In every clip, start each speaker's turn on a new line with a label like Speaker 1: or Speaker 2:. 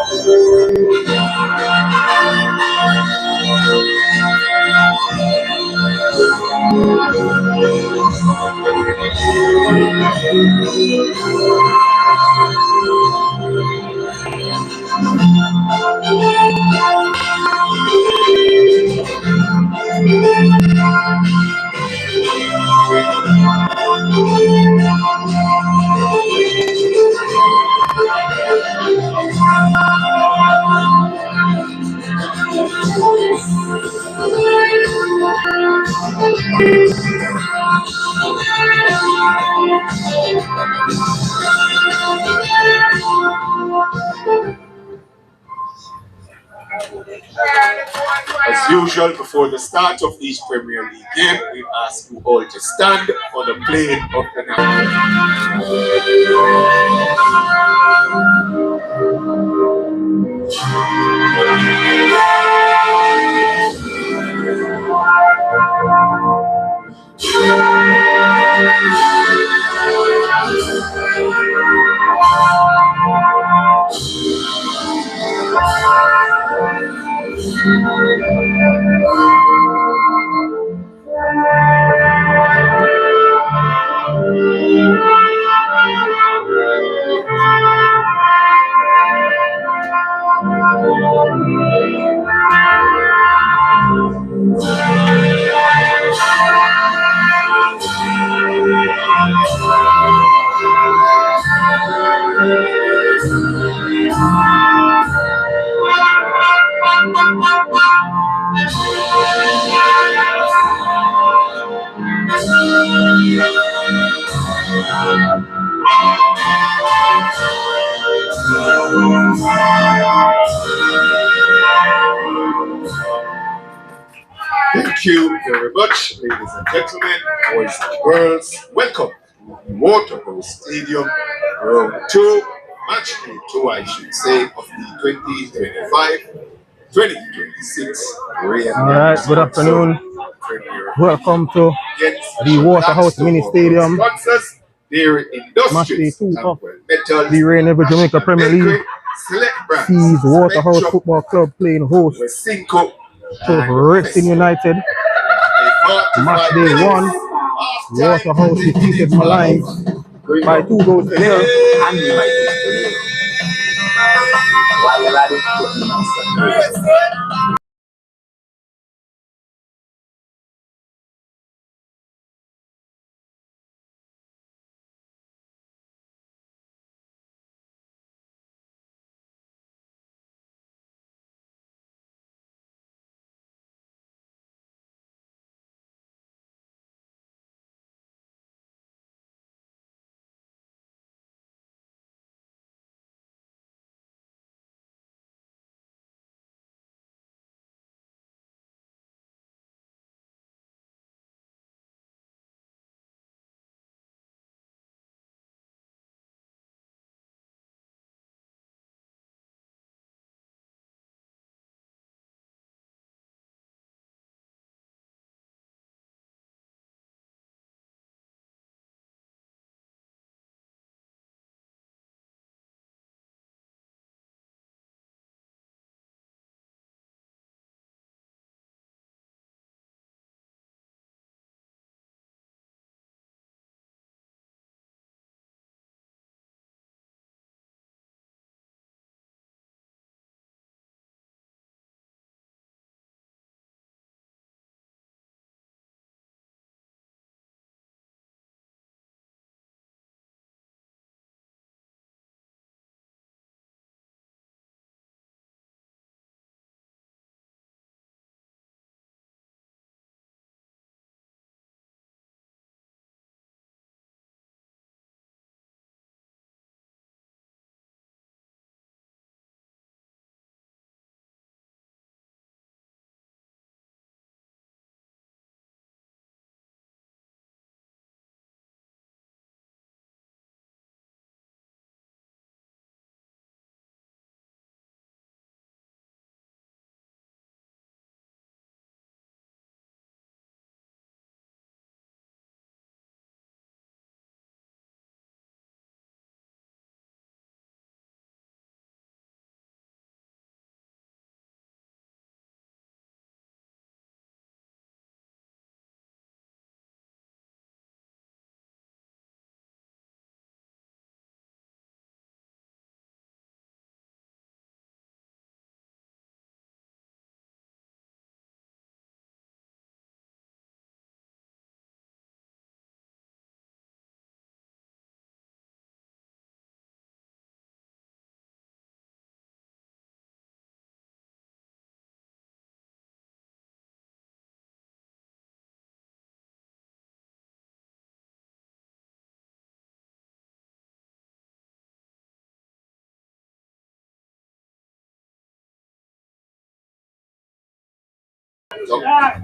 Speaker 1: As usual, before the start of each Premier League game, we ask you all to stand for the playing of the Thank you very much, ladies and gentlemen, boys and girls. Welcome to Waterhouse Stadium, round 2, match day 2, I should say, of the 2025-2026 Wray.
Speaker 2: Alright, good afternoon. Welcome to the Waterhouse Mini Stadium. Match day 2 of the Wray Jamaica Premier League sees Waterhouse Football Club playing host to Wrexham United. Match day 1, Waterhouse defeated Malines by 2 goals to 0.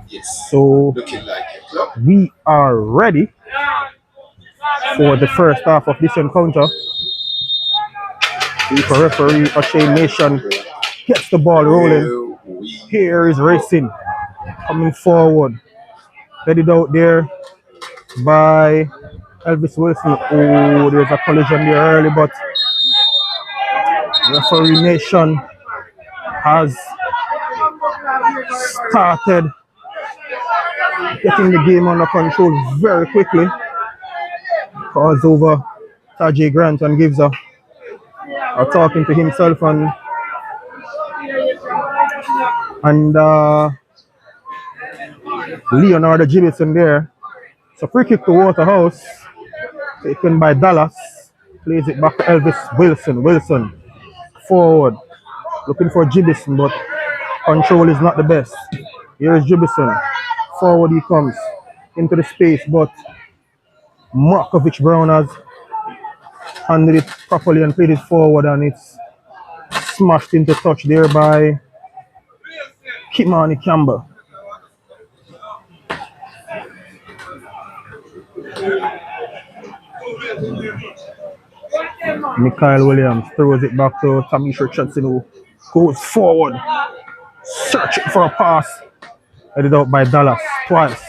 Speaker 1: Yes.
Speaker 2: So
Speaker 1: Looking like a club.
Speaker 2: we are ready for the first half of this encounter. The referee O'Shea Nation gets the ball rolling. Here is Racing coming forward. Headed out there by Elvis Wilson. Oh, there's a collision there early, but referee Nation has started getting the game under control very quickly. Calls over Tajay Grant and gives a talking to himself and Leonardo Gibbison there. So free kick to Waterhouse, taken by Dallas. Plays it back to Elvis Wilson. Wilson forward, looking for Gibbison, but control is not the best. Here is Gibbison. Forward he comes into the space, but Markovich Brown has handled it properly and played it forward, and it's smashed into touch there by Kimani Campbell. Mikhail Williams throws it back to Tamish Richardson, who goes forward, searching for a pass. Headed out by Dallas twice.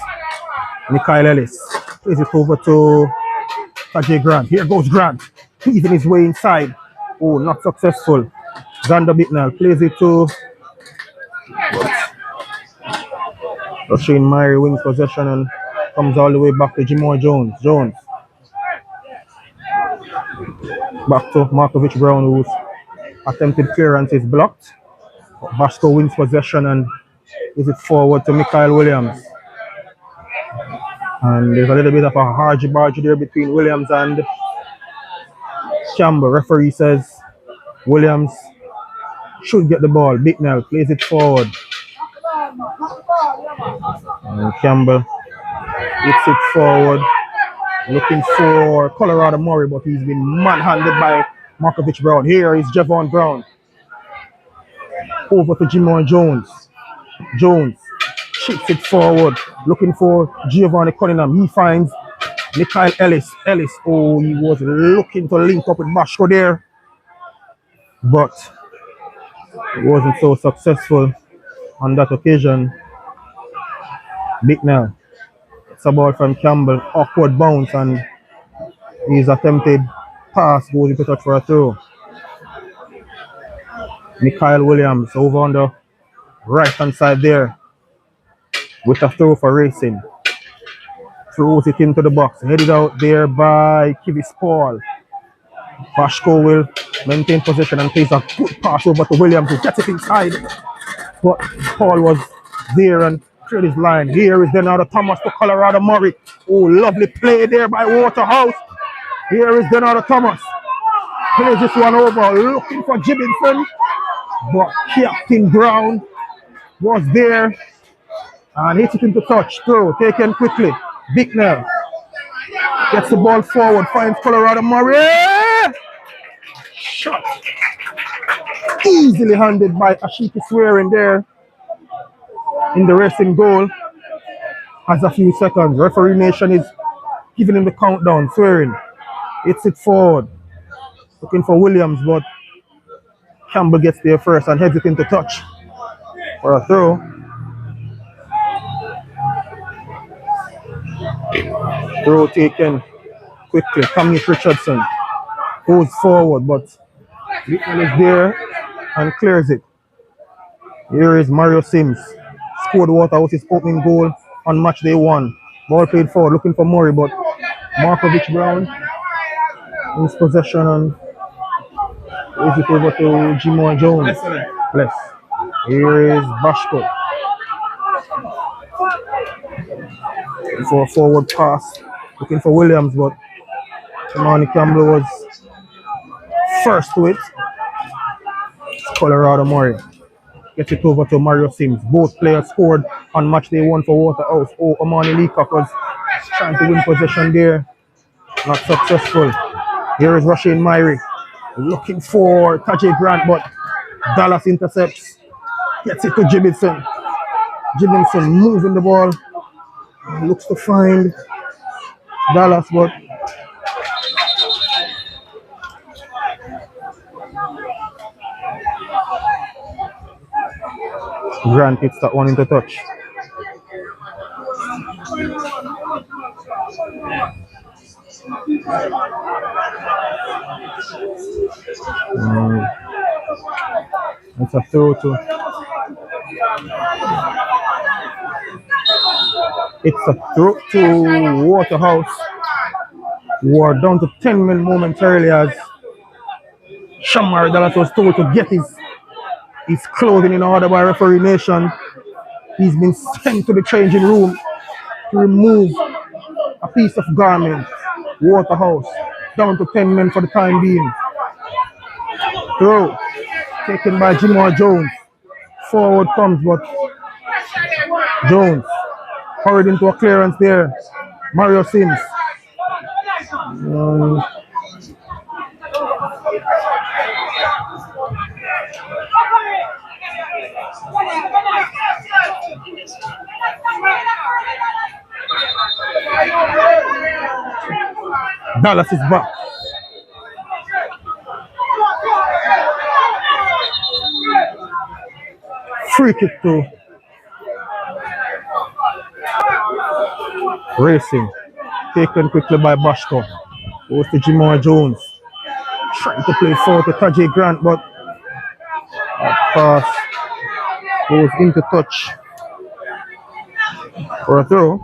Speaker 2: Mikhail Ellis plays it over to Tajay Grant. Here goes Grant, weaving his way inside. Oh, not successful. Xander Bittnell plays it to Shane Myrie, wins possession and comes all the way back to Jimon Jones. Jones back to Markovich Brown, whose attempted clearance is blocked. Basco wins possession and is it forward to Mikhail Williams. And there's a little bit of a hargy-bargy there between Williams and Campbell. Referee says Williams should get the ball. Bittnell plays it forward. And Campbell hits it forward, looking for Colorado Murray, but he's been manhandled by Markovich Brown. Here is Javon Brown. Over to Jimon Jones. Jones shoots it forward, looking for Giovanni Cunningham. He finds Mikhail Ellis. Ellis, oh, he was looking to link up with Bashko there, but it wasn't so successful on that occasion. Bittnell. It's a ball from Campbell, awkward bounce, and his attempted pass goes into touch for a throw. Mikhail Williams over on the right hand side there with a throw for Racing. Throws it into the box, headed out there by Kivis Paul. Bashko will maintain possession and plays a good pass over to Williams, who gets it inside. But Paul was there and cleared his line. Here is Denardo Thomas to Colorado Murray. Oh, lovely play there by Waterhouse. Here is Denardo Thomas. Plays this one over, looking for Gibbinson. But Captain Brown was there and hits it into touch. Throw taken quickly. Bittnell gets the ball forward, finds Colorado Murray. Shot easily handled by Ashiki Swearing there in the Racing goal. Has a few seconds. Referee Nation is giving him the countdown. Swearing hits it forward, looking for Williams, but Campbell gets there first and heads it into touch for a throw. Throw taken quickly. Tamish Richardson goes forward, but Bittnell is there and clears it. Here is Mario Sims. Scored Waterhouse's opening goal on match day 1. Ball played forward, looking for Murray, but Markovich Brown wins possession and is it over to Jimon Jones. Bless. Here is Bashko. For a forward pass, looking for Williams, but Kimani Campbell was first to it. Colorado Murray gets it over to Mario Sims. Both players scored on match day 1 for Waterhouse. Oh, Omani Leacock was trying to win possession there. Not successful. Here is Shane Myrie looking for Tajay Grant, but Dallas intercepts. Gets it to Gibbinson. Jimminson moving the ball. Looks to find Dallas, but Grant hits that one into touch. It's a throw to. It's a throw to Waterhouse. We are down to 10 men momentarily as Shamar Dallas was told to get his clothing in order by referee nation. He's been sent to the changing room to remove a piece of garment. Waterhouse down to 10 men for the time being. Throw taken by Jimor Jones. Forward comes, but Jones hurried into a clearance there. Mario Sims. Dallas is back. Free kick to Racing. Taken quickly by Bashko. Goes to Jimor Jones. Trying to play forward to Tajay Grant, but that pass goes into touch for a throw.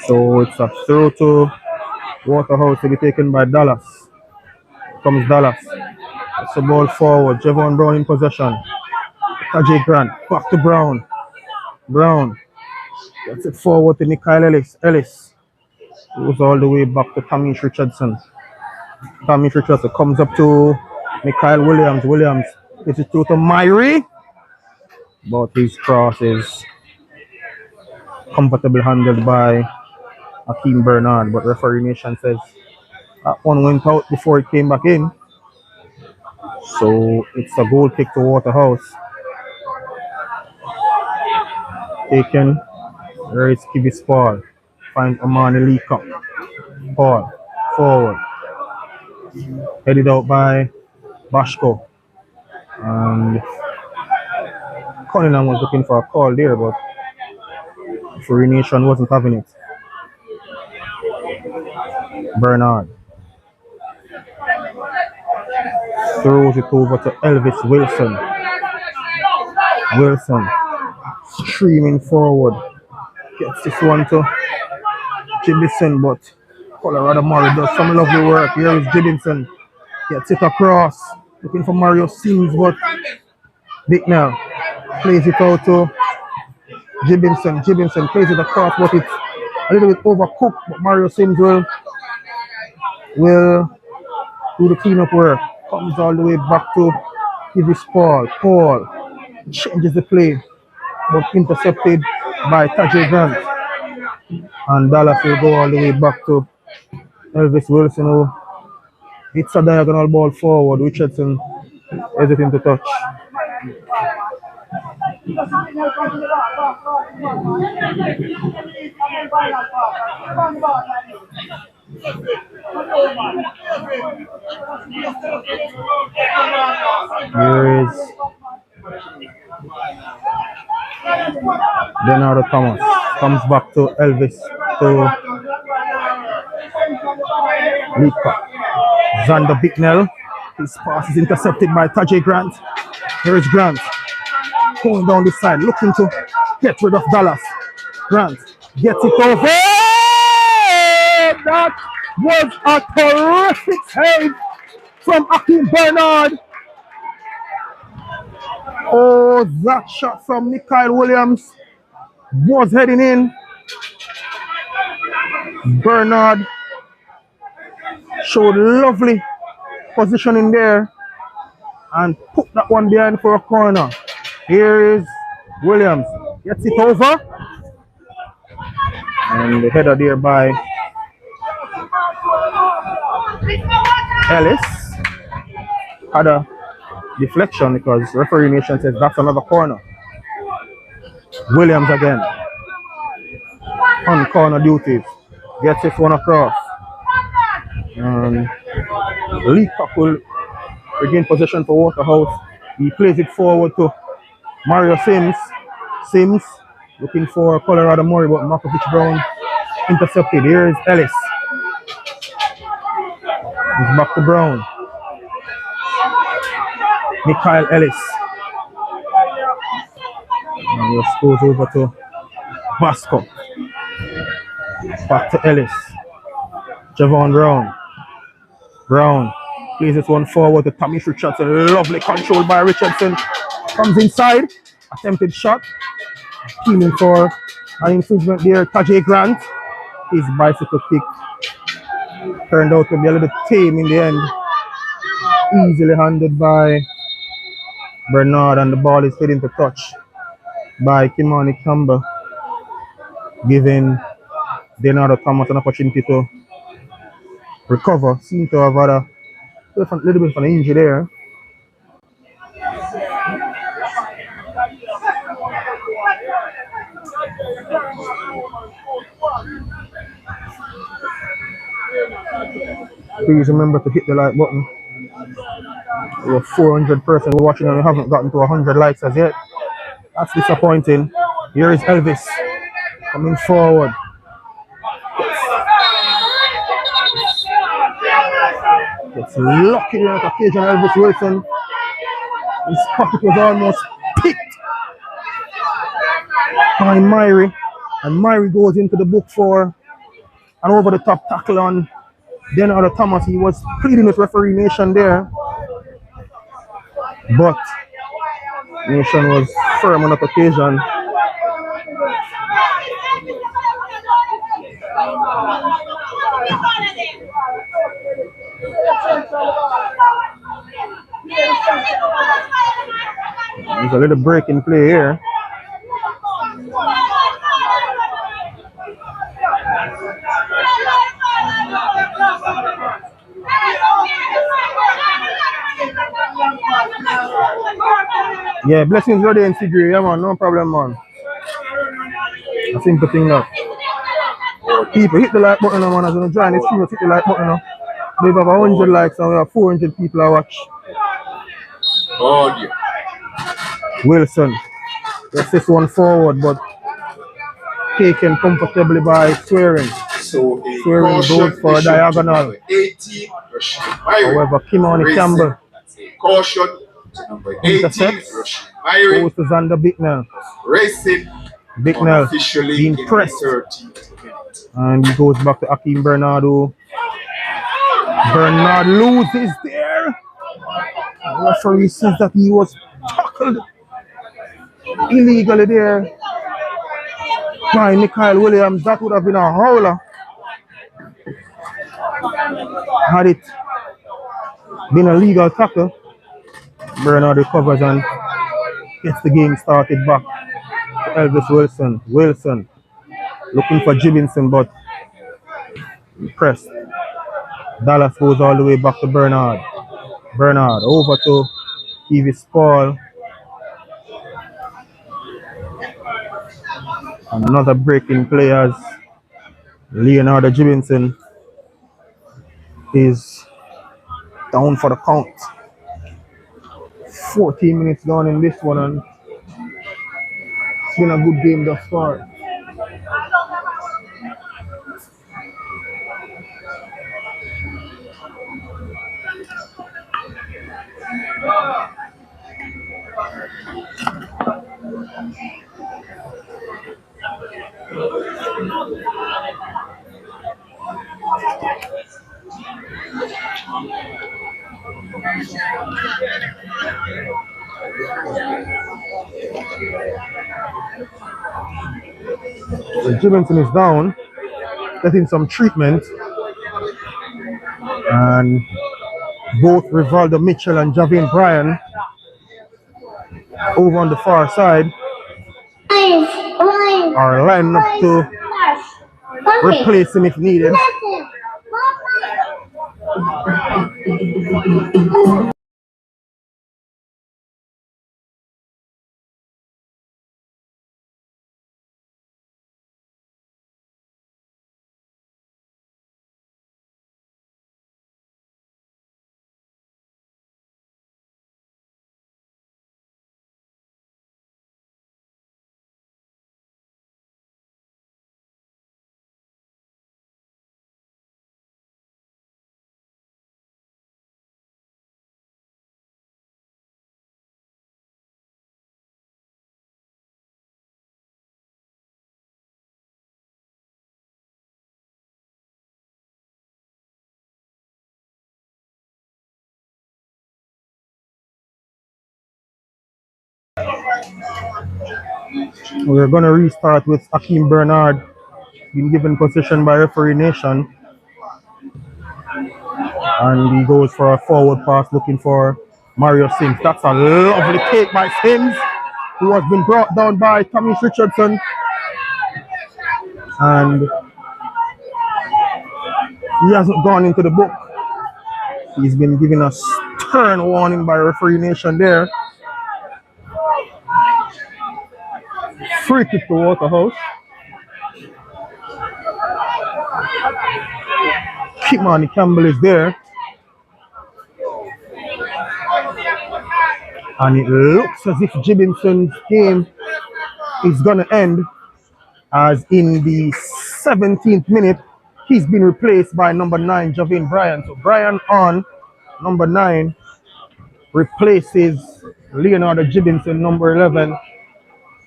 Speaker 2: So it's a throw to Waterhouse to be taken by Dallas. Comes Dallas. It's the ball forward. Javon Brown in possession. Tajay Grant. Back to Brown. Brown. Gets it forward to Mikhail Ellis. Goes all the way back to Tamish Richardson. Tamish Richardson comes up to Mikhail Williams. Williams gets it through to Myrie. But his cross is comfortably handled by Hakeem Bernard. But referee nation says that one went out before it came back in. So it's a goal kick to Waterhouse. Taken. There is Kibis Paul. Finds Amani Leacock. Paul. Forward. Headed out by Bashko. And Cunningham was looking for a call there, but Free Nation wasn't having it. Bernard. Throws it over to Elvis Wilson. Wilson. Streaming forward. Gets this one to Jibinson, but Colorado Murray does some lovely work. Here is Jibinson. Gets it across. Looking for Mario Sims, but Bicknell plays it out to Jibinson. Jibinson plays it across, but it's a little bit overcooked. But Mario Sims will do the cleanup work. Comes all the way back to Kibis Paul. Paul changes the play, but intercepted by Tajay Grant. And Dallas will go all the way back to Elvis Wilson, who hits a diagonal ball forward. Richardson hesitating to touch. Here is Bernardo Thomas. Comes back to Elvis, to Leacock. Xander Bicknell. His pass is intercepted by Tajay Grant. Here is Grant. Going down the side, looking to get rid of Dallas. Grant gets it over. That was a terrific save from Hakeem Bernard. Oh, that shot from Mikhail Williams was heading in. Bernard showed lovely positioning there and put that one behind for a corner. Here is Williams. Gets it over. And the header there by Ellis. Had a deflection because referee nation says that's another corner. Williams again on corner duties, gets this one across, and Lee Cock will regain possession for Waterhouse. He plays it forward to Mario Sims. Sims looking for Colorado Murray, but Markovich Brown intercepted. Here is Ellis. He's back to Brown. Mikhail Ellis. And he goes over to Basco. Back to Ellis. Javon Brown. Brown plays this one forward to Tommy Richardson. Lovely control by Richardson. Comes inside. Attempted shot. Teaming for an infringement there. Tajay Grant. His bicycle kick turned out to be a little tame in the end. Easily handled by Bernard, and the ball is heading to touch by Kimani Campbell, giving Leonardo Thomas an opportunity to recover. Seems to have had a little bit of an injury there. Please remember to hit the like button. We have 400 persons watching and we haven't gotten to 100 likes as yet. That's disappointing. Here is Elvis coming forward. Gets lucky on occasion. Elvis Wilson. His pocket was almost picked by Myrie, and Myrie goes into the book for an over the top tackle on Leonardo Thomas. He was pleading with referee Nation there, but Nation was firm on that occasion. There's a little break in play here. Yeah, blessings ready in Sigri, yeah man, no problem man. I think the thing that people hit the like button man, as you join the stream, hit the like button. We have 100 likes and we have 400 people I watch.
Speaker 1: Oh yeah.
Speaker 2: Wilson gets this one forward, but taken comfortably by Swearing.
Speaker 1: So
Speaker 2: Swearing goes for a diagonal.
Speaker 1: 18,
Speaker 2: however, Kimani Campbell
Speaker 1: caution to number 18,
Speaker 2: goes to Xander Bicknell.
Speaker 1: Racing
Speaker 2: Bicknell being pressed. And he goes back to Akeem Bernardo. Bernard loses there. The referee says that he was tackled illegally there by Mikhail Williams. That would have been a howler had it been a legal tackle. Bernard recovers and gets the game started back to Elvis Wilson. Wilson looking for Jibbinson, but pressed. Dallas goes all the way back to Bernard. Bernard over to Evis Paul. Another break in play as Leonardo Jibbinson is down for the count. 14 minutes gone in this one, and it's been a good game thus far. So Jibbinson is down, getting some treatment, and both Rivaldo Mitchell and Javin Bryan over on the far side are lining up to replace him if needed. We're going to restart with Akeem Bernard being given possession by referee Nation. And he goes for a forward pass looking for Mario Sims. That's a lovely take by Sims, who has been brought down by Tommy Richardson. And he hasn't gone into the book. He's been given a stern warning by referee Nation there. Free kick to Waterhouse. Kimani Campbell is there. And it looks as if Jibinson's game is going to end, as in the 17th minute, he's been replaced by number 9, Javin Bryan. So Bryan on number 9 replaces Leonardo Jibinson, number 11.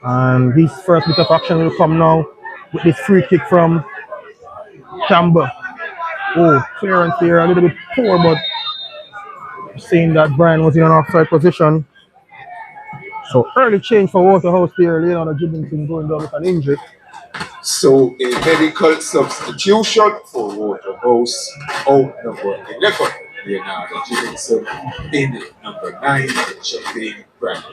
Speaker 2: And his first bit of action will come now with this free kick from Campbell. Oh, clearance here a little bit poor, but saying that Bryan was in an offside position. So early change for Waterhouse there. Leonardo Jibinson going down with an injury.
Speaker 1: So a medical substitution for Waterhouse. Out number 11, Leonardo Jibinson. In number 9, Javin Bryan.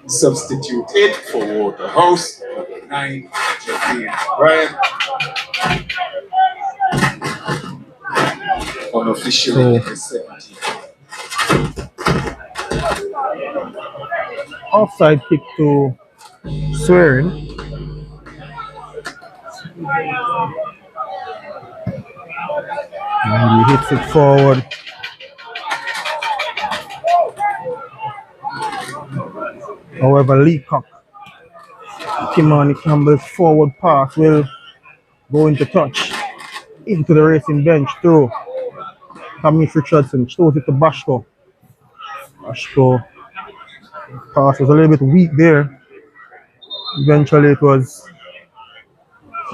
Speaker 1: Substituted for Waterhouse, number 9, Javin Bryan. Unofficially in the 17th.
Speaker 2: Offside kick to Swearing. And he hits it forward. However, Leacock, Kimani Campbell's forward pass will go into touch into the racing bench through Tommy Richardson. Throws it to Bashko. Bashko pass was a little bit weak there. Eventually, it was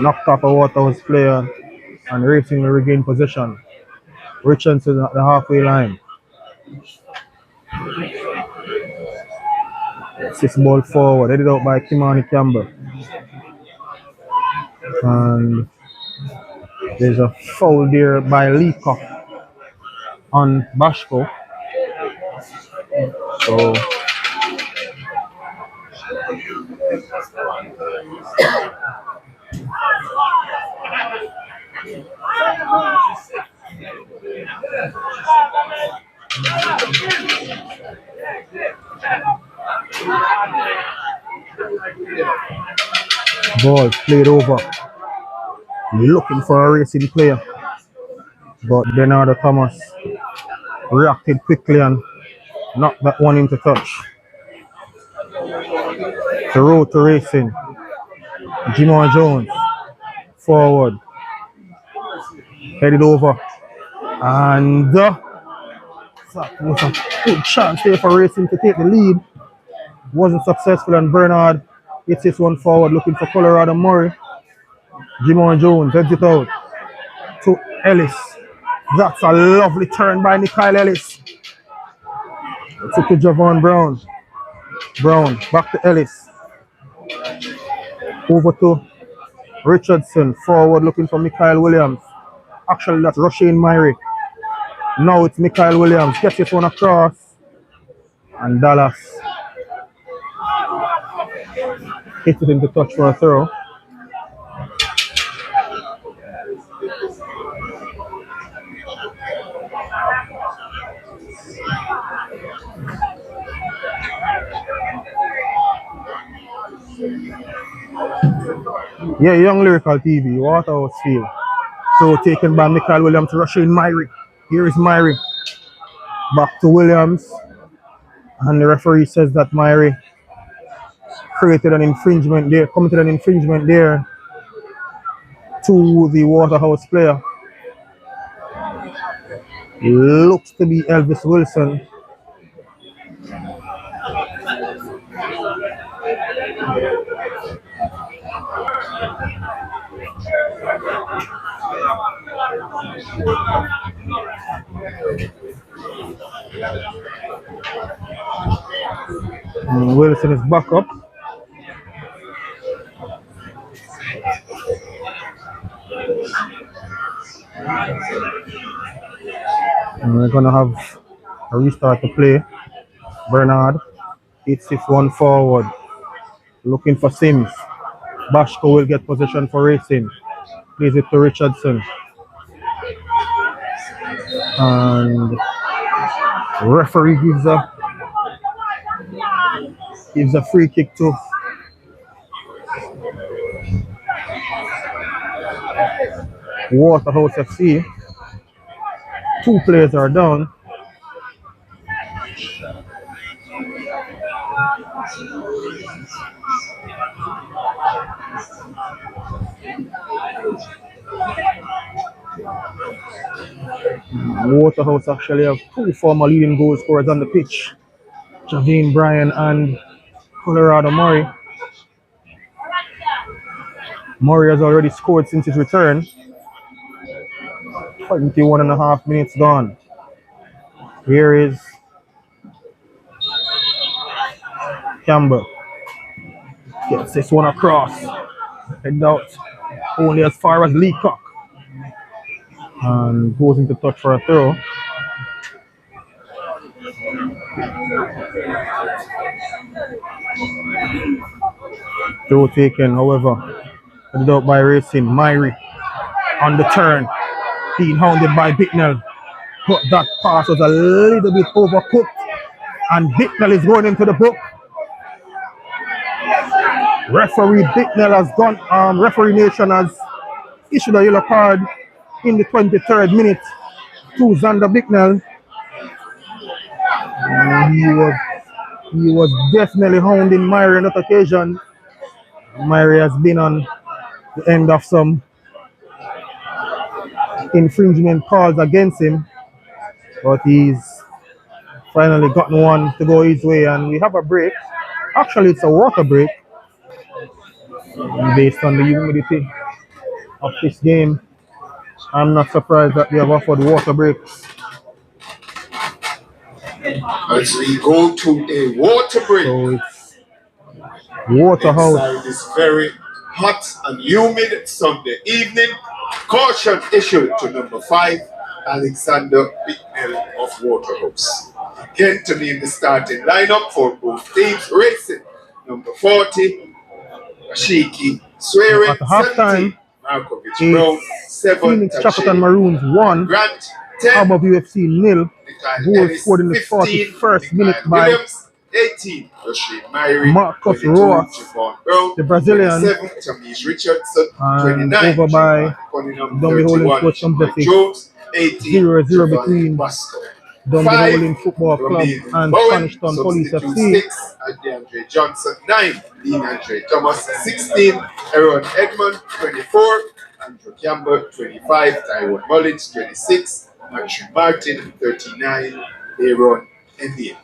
Speaker 2: knocked off a Waterhouse player and Racing will regain possession. Richardson at the halfway line. This ball forward, headed out by Kimani Campbell. And there's a foul there by Leacock on Bashko. So ball played over, looking for a racing player, but Bernardo Thomas reacted quickly and knocked that one into touch. The road to Racing. Jimon Jones forward, headed over, and that was a good chance there for Racing to take the lead. Wasn't successful, and Bernard hits this one forward looking for Colorado Murray. Jimon Jones heads it out to Ellis. That's a lovely turn by Nikhil Ellis. It's to Javon Brown. Brown back to Ellis. Over to Richardson, forward looking for Mikhail Williams. Actually, that's Rushane Myrie. Now it's Mikhail Williams. Gets this one across. And Dallas hits it into touch for a throw. Yeah, Young Lyrical TV, Waterhouse Field. So taken by Mikhail Williams to Rushane Myrie. Here is Myrie. Back to Williams. And the referee says that Myrie created an infringement there, committed an infringement there to the Waterhouse player. Looks to be Elvis Wilson. And Wilson is back up. we're gonna have a restart to play. Bernard, 8-6-1 forward. Looking for Sims. Bashko will get possession for Racing. Plays it to Richardson. And referee gives a free kick to Waterhouse FC. 2 players are down. Waterhouse actually have 2 former leading goal scorers on the pitch. Javine Bryan and Colorado Murray. Murray has already scored since his return. 21.5 minutes gone. Here is Campbell. Gets this one across. Head out only as far as Leacock. And goes into touch for a throw. Throw taken, however, headed out by Racing. Myrie on the turn, being hounded by Bicknell. But that pass was a little bit overcooked, and Bicknell is going into the book. Referee Bicknell has gone. Referee Nation has issued a yellow card in the 23rd minute to Xander Bicknell. He was definitely hounding Myrie on that occasion. Myrie has been on the end of some infringement calls against him, but he's finally gotten one to go his way, and we have a break. Actually, it's a water break based on the humidity of this game. I'm not surprised that they have offered water breaks.
Speaker 1: As we go to a water break,
Speaker 2: So it's Waterhouse.
Speaker 1: inside this very hot and humid Sunday evening, caution issued to number 5, Alexander Bicknell of Waterhouse. Again to be in the starting lineup for both teams. Racing, number 40, Ashiki Swearing,
Speaker 2: At halftime,
Speaker 1: Markovich Brown, 7,
Speaker 2: Phoenix Shackleton Maroons 1,
Speaker 1: Grant, 10,
Speaker 2: Harbour UFC 0. Goal scored in the 41st minute by
Speaker 1: Williams, 18, Myrie,
Speaker 2: Marcus
Speaker 1: 22,
Speaker 2: Ross,
Speaker 1: Brown,
Speaker 2: the Brazilian,
Speaker 1: 27, Tamish Richardson,
Speaker 2: and
Speaker 1: 29,
Speaker 2: over by Dummy Holding Sports Complex, 0-0 between Dumby Holding Football Club and Spanish Town Police FC.
Speaker 1: 6, DeAndre Johnson, 9, Dean Andre Thomas, 16, Aaron Edmond, 24, Andrew Campbell, 25, Tyrone Mullins, 26, Matthew Martin, 39, Aaron Indian.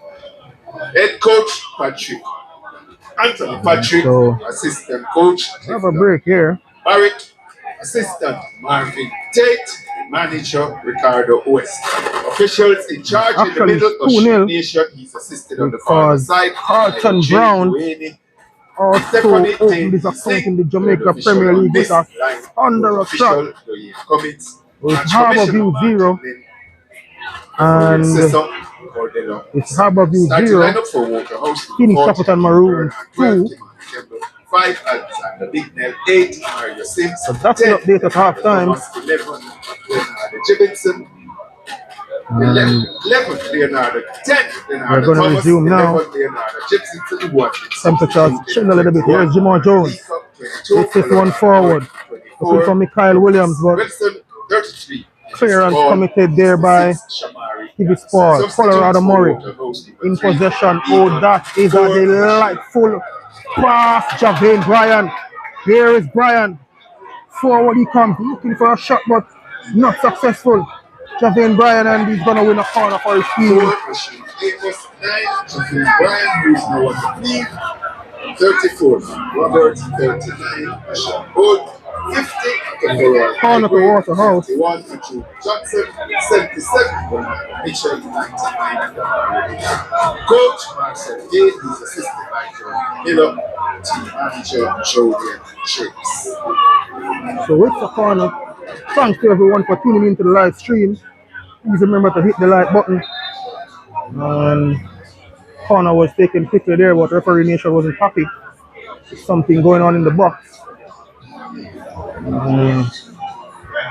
Speaker 1: Head coach, Anthony Patrick,
Speaker 2: So,
Speaker 1: assistant coach,
Speaker 2: have a break here.
Speaker 1: Barrett, assistant Marvin Tate, manager Ricardo West. Officials in charge in the
Speaker 2: Actually,
Speaker 1: middle,
Speaker 2: it's 2-0
Speaker 1: Nation, he's assisted on the far
Speaker 2: because
Speaker 1: side.
Speaker 2: Carlton Brown also opened his account in the Jamaica Premier League with us under a shot. With Harbourview 0 and it's Harbourview 0, Phoenix Shackleton Maroons 2.
Speaker 1: 5, Alexander Bicknell, 8, Mario Sims,
Speaker 2: So that's the update at halftime.
Speaker 1: 11, Leonardo Jibinson, 11, Leonardo, 10, Leonardo
Speaker 2: We're going to
Speaker 1: Thomas,
Speaker 2: resume now.
Speaker 1: 11, Leonardo Gibson, to the Watkins.
Speaker 2: Temperatures chilling a little bit. Here's Jamal Jones. It's this one forward. Looking for Mikhail Williams, but
Speaker 1: Winston, 33.
Speaker 2: clearance committed there by Stevie Spall. Colorado Murray in possession. Oh, that is a delightful pass. Javane Bryan. Here is Bryan. Forward he comes, looking for a shot, but not successful. Javane Bryan, and he's going to win a corner for his team.
Speaker 1: Bryan, who's now on the field. 34, Robert, 39, Ashton Hood, 50,
Speaker 2: Corner to Waterhouse.
Speaker 1: 51, Andrew Johnson, 77, Mitchell, 99. Coach, Marcel Gay, who's assisted by John Miller, team manager, Julian Shakes.
Speaker 2: So it's a corner. Thanks to everyone for tuning into the live stream. Please remember to hit the like button. And corner was taken quickly there, but referee nation wasn't happy. Something going on in the box.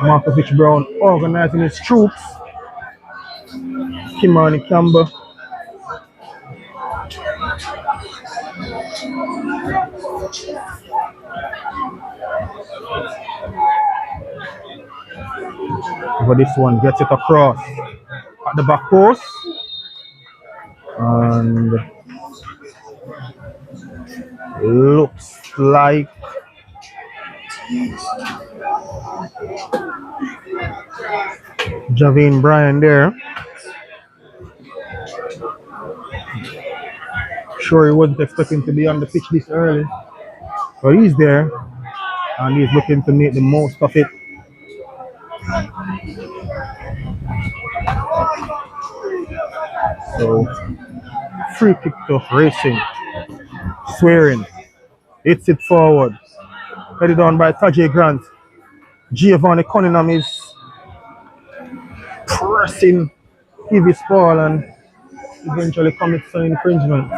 Speaker 2: Markovich Brown organizing his troops. Kimani Campbell. But this one gets it across at the back post. And looks like Javine Bryan there. Sure, he wasn't expecting to be on the pitch this early, but he's there and he's looking to make the most of it. So, free kick to Racing. Swearing. Hits it forward. Headed on by Tajay Grant. Giovanni Cunningham is pressing Kivis ball and eventually commits an infringement.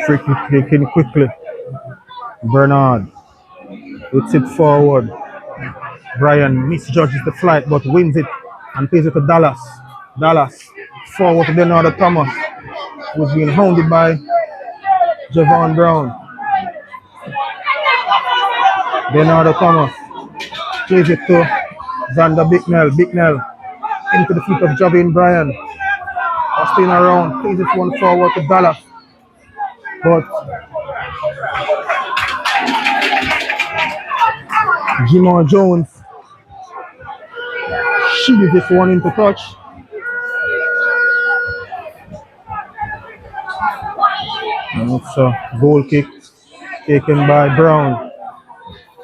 Speaker 2: Free kick taken quickly. Bernard hits it forward. Brian misjudges the flight but wins it and plays it to Dallas. Dallas forward to Bernardo Thomas, who's being hounded by Javon Brown. Bernardo Thomas plays it to Xander Bicknell. Bicknell into the feet of Javin Bryan. Austin around, plays it one forward to Dallas. But Jimon Jones shielded this one into touch. And it's a goal kick taken by Brown.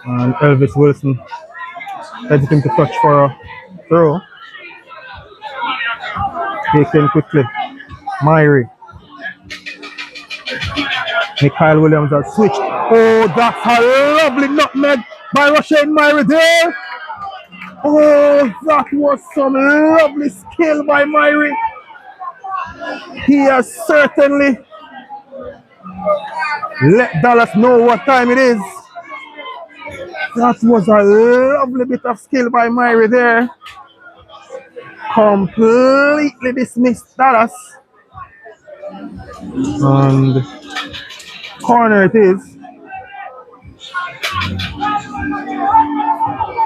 Speaker 2: And Elvis Wilson heads him to touch for a throw. Taken quickly. Myrie. Mikhail Williams has switched. Oh, that's a lovely nutmeg by Rasheen Myrie there. Oh, that was some lovely skill by Myrie. He has certainly let Dallas know what time it is. That was a lovely bit of skill by Myrie there. Completely dismissed Dallas. And corner it is.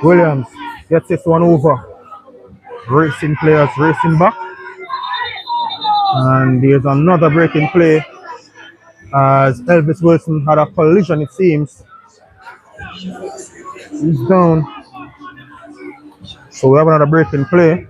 Speaker 2: Williams gets this one over. Racing players racing back. And there's another breaking play as Elvis Wilson had a collision, it seems. He's down. So we have another breaking play.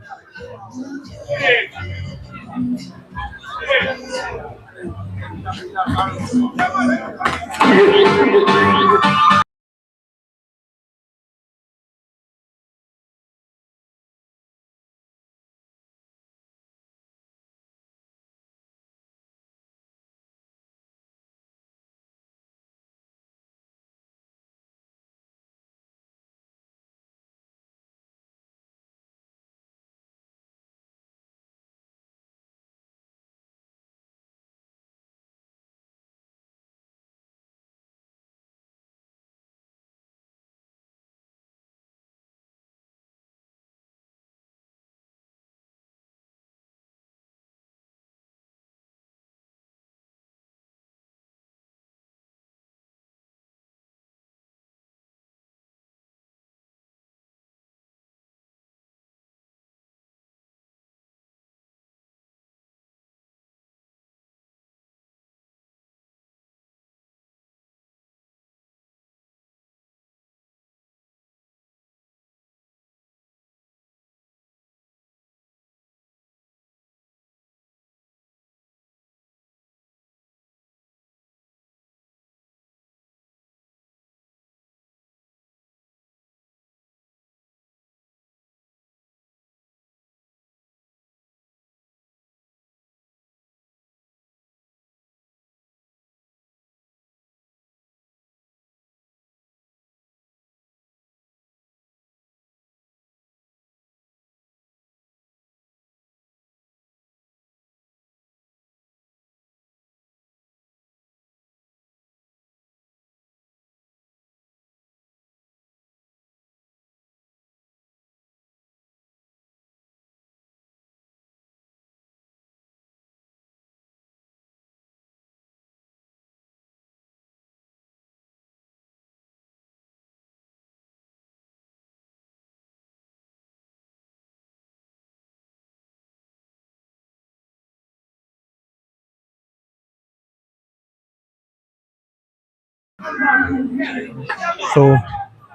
Speaker 2: So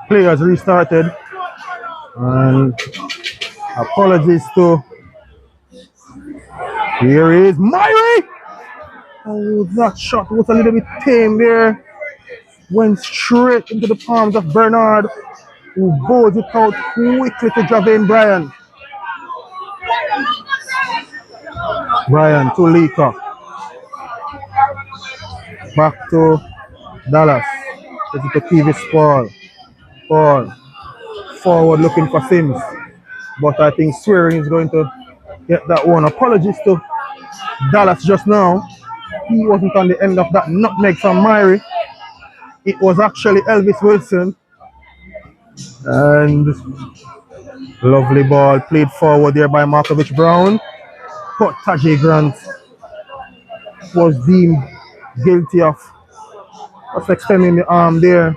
Speaker 2: players restarted, and apologies to, here is Myrie. Oh, that shot was a little bit tame there. Went straight into the palms of Bernard, who bowls it out quickly to Javane Bryan. Bryan to Leacock. Back to Dallas. This is the previous Paul. Paul. Forward looking for Sims. But I think Swearing is going to get that one. Apologies to Dallas just now. He wasn't on the end of that nutmeg from Myrie. It was actually Elvis Wilson. And lovely ball played forward there by Markovich Brown. But Tajay Grant was deemed guilty of just extending the arm there.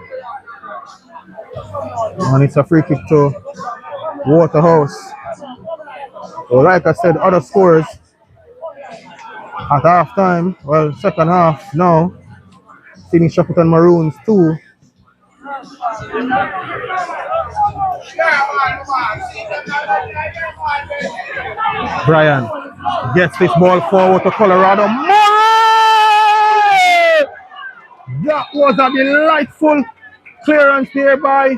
Speaker 2: And it's a free kick to Waterhouse. So like I said, other scores at half time, well, second half now, Sydney Shackleton Maroons 2. Bryan gets this ball forward to Colorado. Murray! That was a delightful clearance there by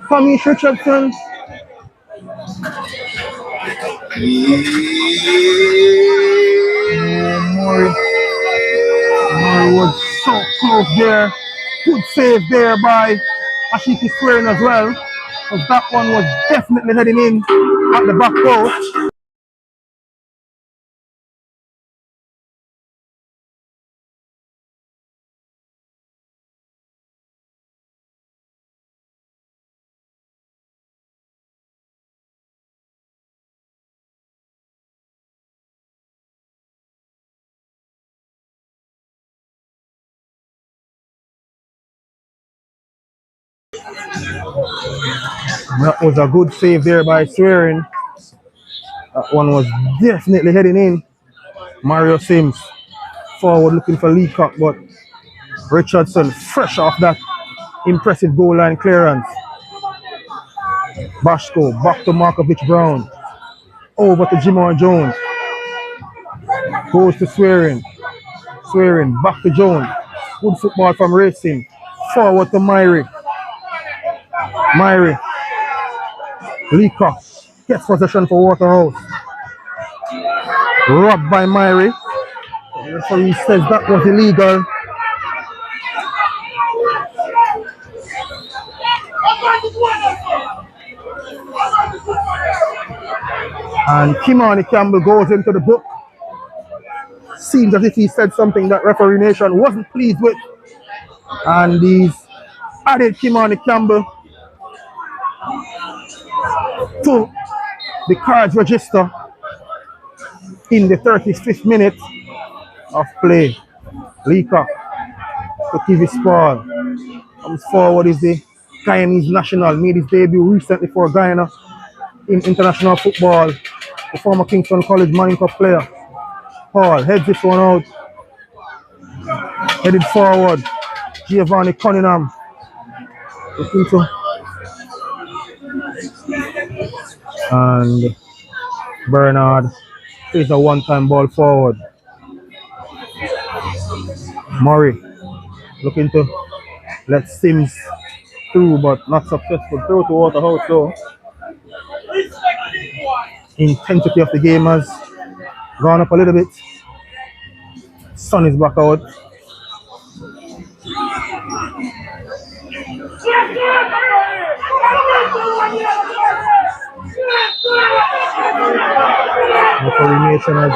Speaker 2: Tommy Richardson. Murray was so close there. Good save there by Ashiki Swearing as well. But that one was definitely heading in at the back post. That was a good save there by Swearing. That one was definitely heading in. Mario Sims forward looking for Leacock, but Richardson fresh off that impressive goal line clearance. Bashko back to Markovich Brown. Over to Jimon Jones. Goes to Swearing. Swearing back to Jones. Good football from Racing. Forward to Myrie. Myrie. Leacock gets possession for Waterhouse. Robbed by Myrie. The referee says that was illegal. And Kimani Campbell goes into the book. Seems as if he said something that referee nation wasn't pleased with. And he's added Kimani Campbell to the cards register in the 35th minute of play. Leacock to TV Sport. Comes forward is the Guyanese national. Made his debut recently for Guyana in international football. The former Kingston College Manning Cup player. Paul heads this one out. Headed forward. Giovanni Cunningham. Looking to. And Bernard plays a one-time ball forward. Murray looking to let Sims through, but not successful. Throw to Waterhouse though. Intensity of the game has gone up a little bit. Sun is back out. Referee Nation has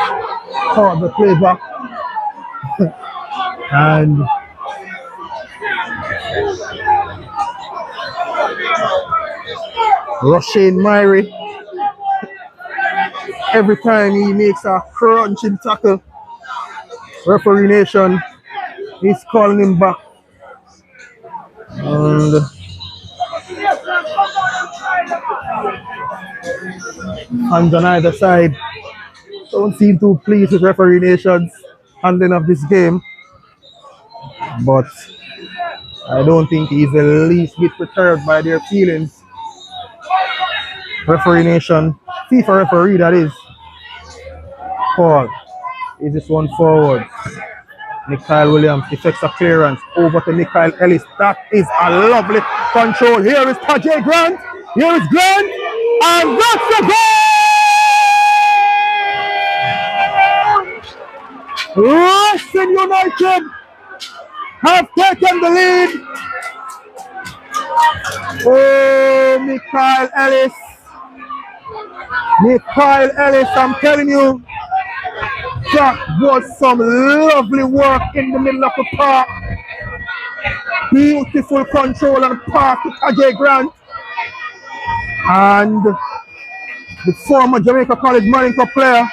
Speaker 2: caught the play back. And Roshane Myrie, every time he makes a crunching tackle, Referee Nation is calling him back. And hands on either side don't seem too pleased with Referee Nation's handling of this game. but I don't think he's the least bit perturbed by their feelings. Referee nation, FIFA referee that is. Paul, is this one forward? Mikhail Williams effects a clearance over to Mikhail Ellis. That is a lovely control. Here is Tajay Grant. Here is Grant. And that's the goal! Western United have taken the lead. Oh, Mikhail Ellis. Mikhail Ellis, I'm telling you, that was some lovely work in the middle of the park. Beautiful control and pass to Tajay Grant. And the former Jamaica College Marine Cup player,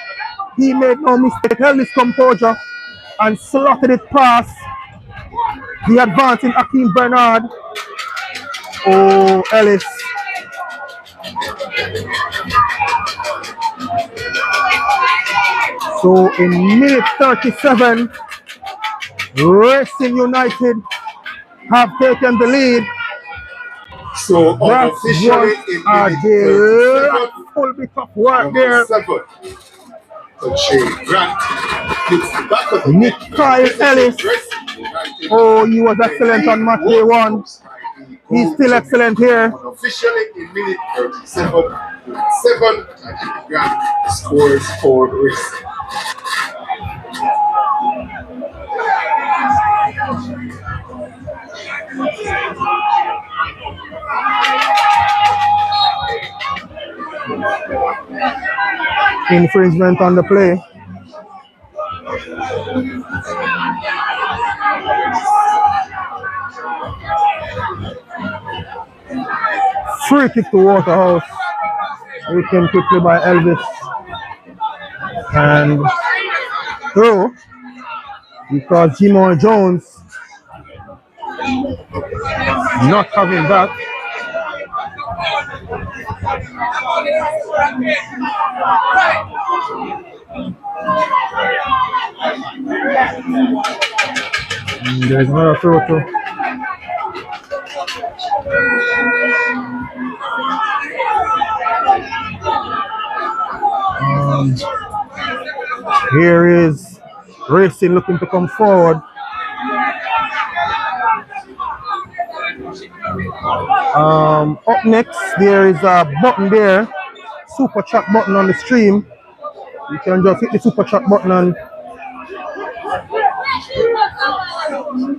Speaker 2: he made no mistake, held his composure and slotted it past the advancing Akeem Bernard. Oh, Ellis. So in minute 37, Racing United have taken the lead.
Speaker 1: So
Speaker 2: that
Speaker 1: unofficially in minute 37,
Speaker 2: full bit of work there.
Speaker 1: Grant hits the back of the
Speaker 2: Mikhail Ellis. Oh, he was excellent on match day one. He's still excellent here.
Speaker 1: Unofficially in minute 37, Grant scores for Racing.
Speaker 2: Infringement on the play. Free kick to Waterhouse. Taken quickly by Elvis. And through because Jimon Jones not having that. There's another throw too. Here is Racing looking to come forward. Up next, there is a button there, super chat button on the stream. You can just hit the super chat button and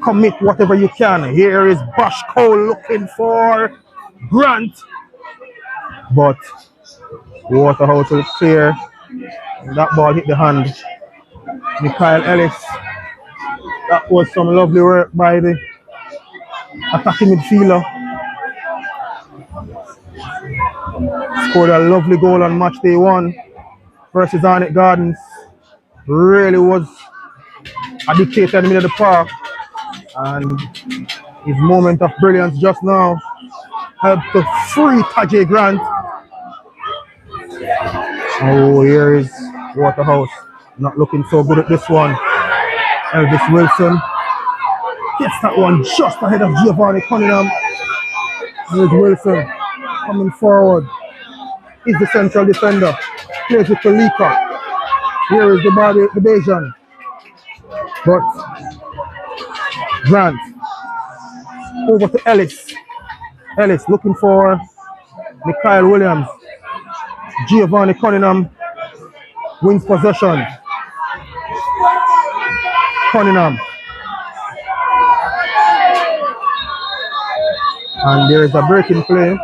Speaker 2: commit whatever you can. Here is Bash Cole looking for Grant, but Waterhouse will clear. That ball hit the hand. Mikhail Ellis. That was some lovely work by the attacking midfielder. Scored a lovely goal on match day one versus Arnett Gardens. Really was a dictator in the middle of the park. And his moment of brilliance just now helped to free Tajay Grant. Oh, here is Waterhouse. Not looking so good at this one. Elvis Wilson gets that one just ahead of Giovanni Cunningham. Here's Wilson coming forward. He's the central defender. Plays with Kalika. Here is the Bajan. But Grant over to Ellis. Ellis looking for Mikhail Williams. Giovanni Cunningham wins possession. Cunningham. And there is a breaking play.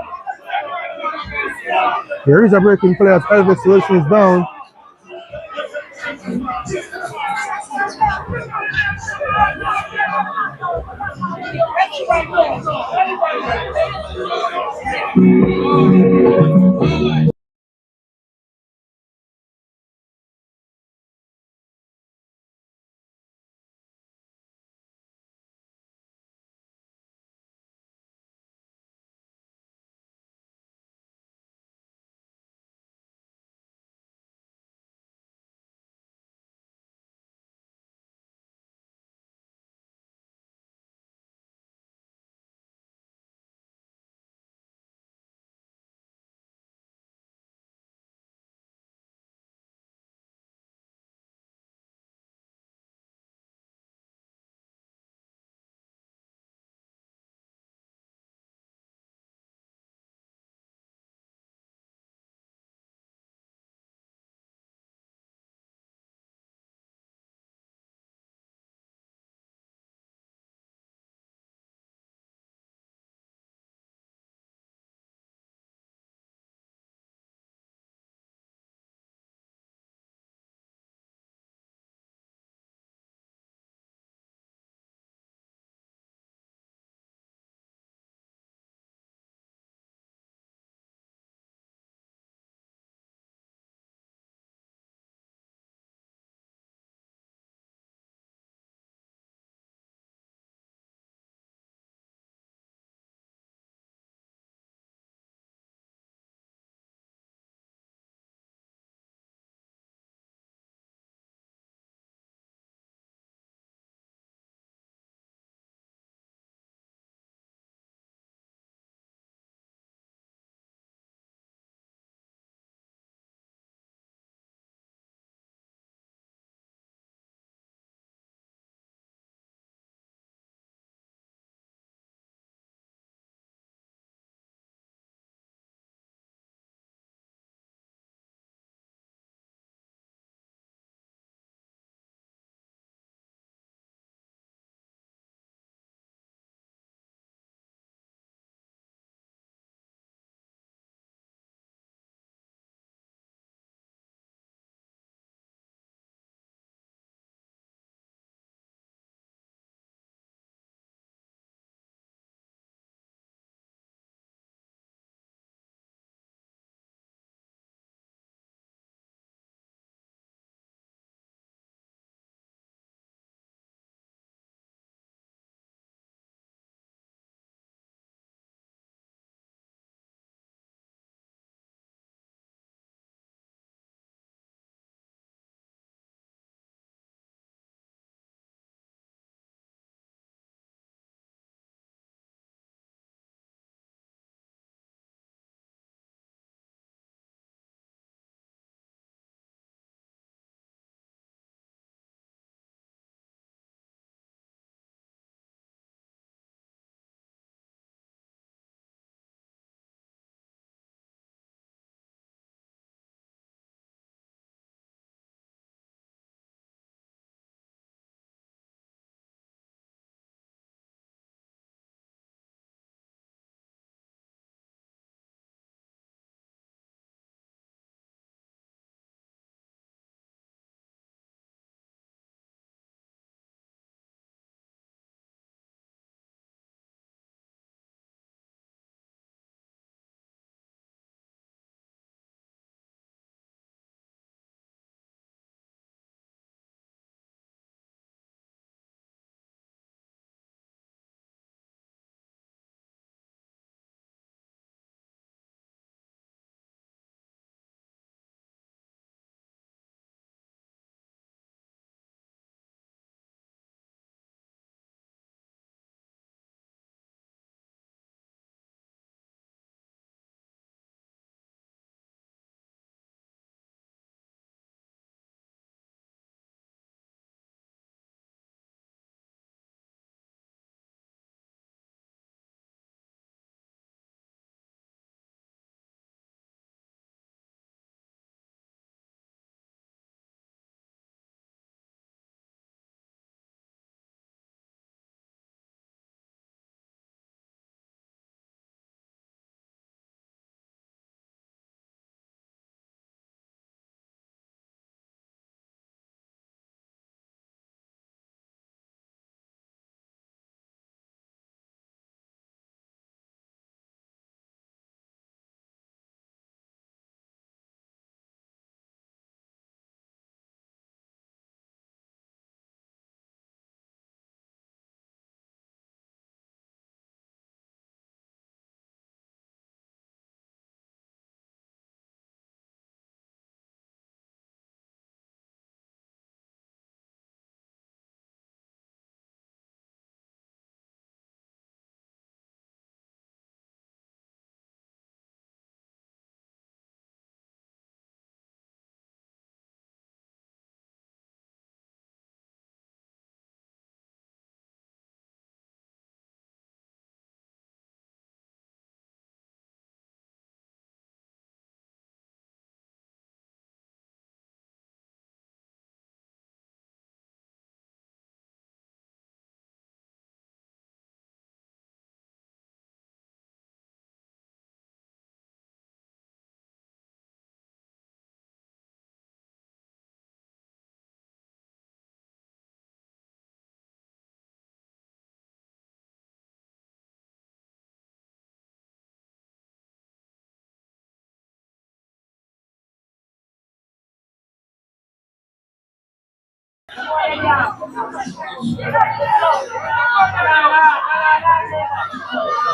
Speaker 2: There is a breaking play as Elvis Wilson is down.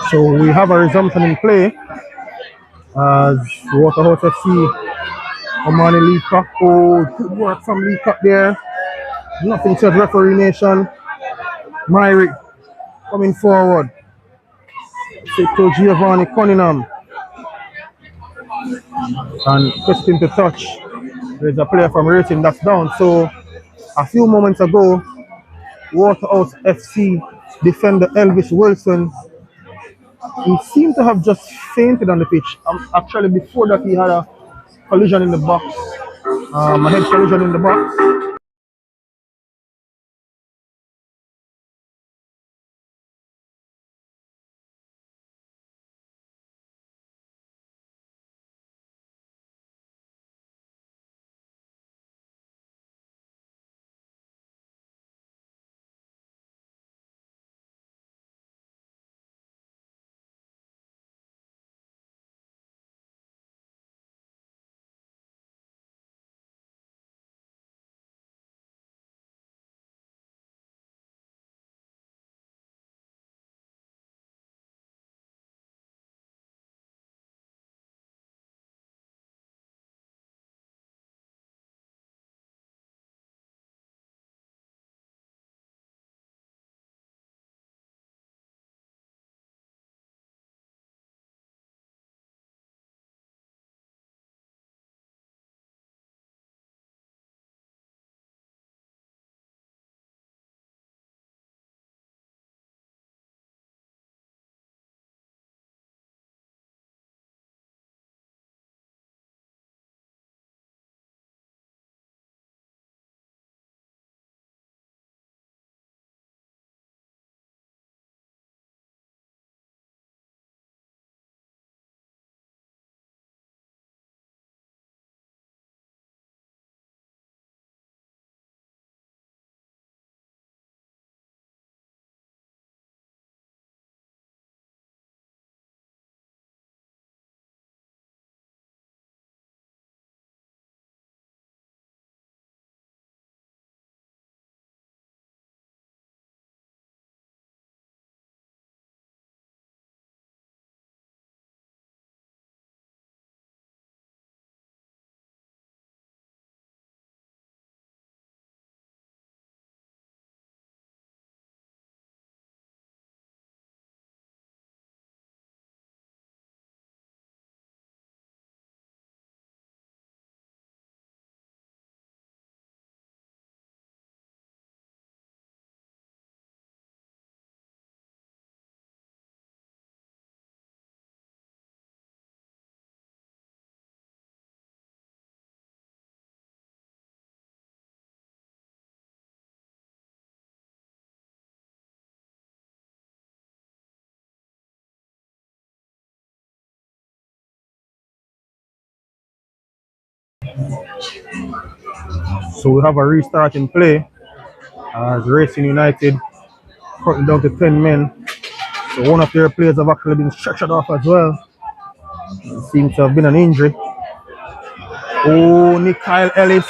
Speaker 2: So we have a resumption in play as Waterhouse FC come on in League Cup. Oh, good work from League Cup there. Nothing says referee nation. Myrick coming forward. To Giovanni Cunningham. And question to touch. There's a player from Racing that's down. So a few moments ago, Waterhouse FC defender Elvis Wilson, he seemed to have just fainted on the pitch. Actually, before that, he had a collision in the box, a head collision in the box. So we have a restart in play as Racing United cutting down to 10 men. So one of their players have actually been stretchered off as well. It seems to have been an injury. Oh, Nikhil Ellis.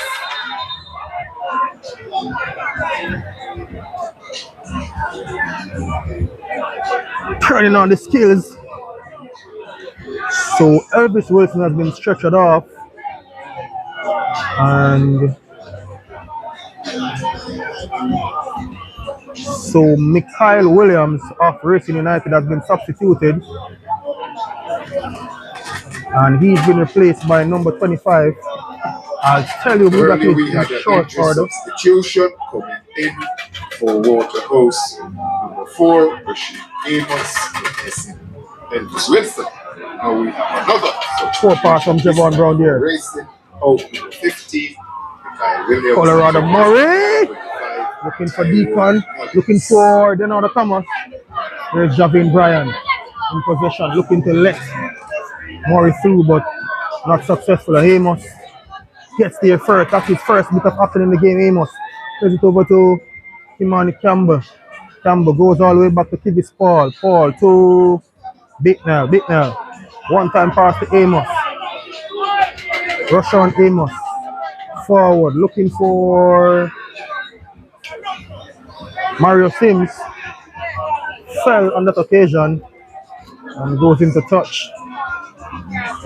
Speaker 2: Turning on the skills. So Elvis Wilson has been stretchered off. And so Mikhail Williams of Racing United has been substituted. And he's been replaced by number 25. I'll tell you who that is in short order.
Speaker 1: Substitution coming in for Waterhouse. Number 4, Rashid Amos, Elvis Wilson. Now we have another.
Speaker 2: 4 pass from Javon Brown there.
Speaker 1: Racing out 50. Williams,
Speaker 2: Colorado Murray. Looking for Deacon. Looking for Denard Thomas. There's Javin Bryan in possession. Looking to let Murray through, but not successful. Amos gets there first. That's his first bit of action in the game. Amos plays it over to Kimani Campbell. Campbell goes all the way back to Kivis Paul. Paul to Bicknell. One time pass to Amos. Rush on Amos. Forward. Looking for Mario Sims fell on that occasion and goes into touch.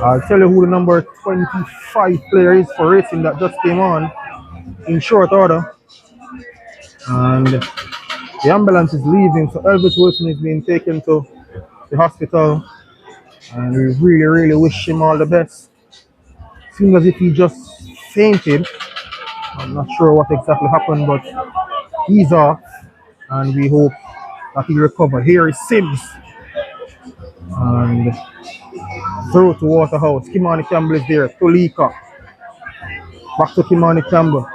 Speaker 2: I'll tell you who the number 25 player is for Racing that just came on in short order. And the ambulance is leaving, so Elvis Wilson is being taken to the hospital. And we really wish him all the best. Seems as if he just fainted. I'm not sure what exactly happened, but he's off. And we hope that he recover. Here is Sims. And throw to Waterhouse. Kimani Campbell is there. Tolika. Back to Kimani Campbell.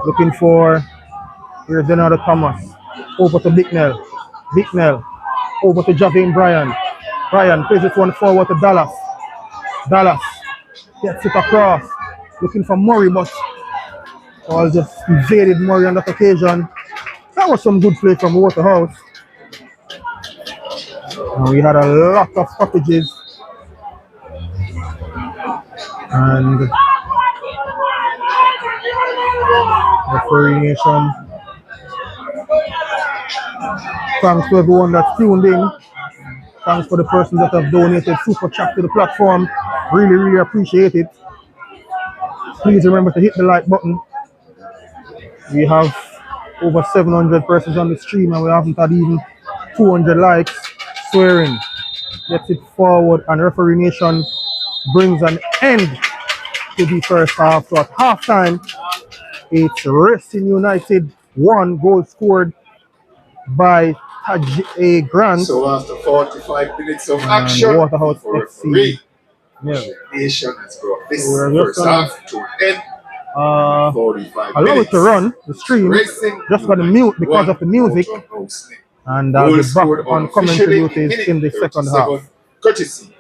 Speaker 2: Looking for, here's another Thomas. Over to Bicknell. Bicknell. Over to Javane Bryan. Bryan plays this one forward to Dallas. Dallas gets it across. Looking for Murray, but all just evaded Murray on that occasion. That was some good play from Waterhouse. And we had a lot of stoppages. And referee nation. Thanks to everyone that's tuned in. Thanks for the persons that have donated super chat to the platform. Really appreciate it. Please remember to hit the like button. We have over 700 persons on the stream and we haven't had even 200 likes. Swearing gets it forward and referee nation brings an end to the first half. So at halftime, it's Racing United 1 goal scored by Taj A. Grant.
Speaker 1: So after 45 minutes of action,
Speaker 2: Waterhouse FC.
Speaker 1: Yeah. Nation has brought this
Speaker 2: So
Speaker 1: first half to end. 45
Speaker 2: allow it to run the stream.
Speaker 1: Racing
Speaker 2: just got to mute because of the music. And I'll be back on commentary duties in the second half.
Speaker 1: Courtesy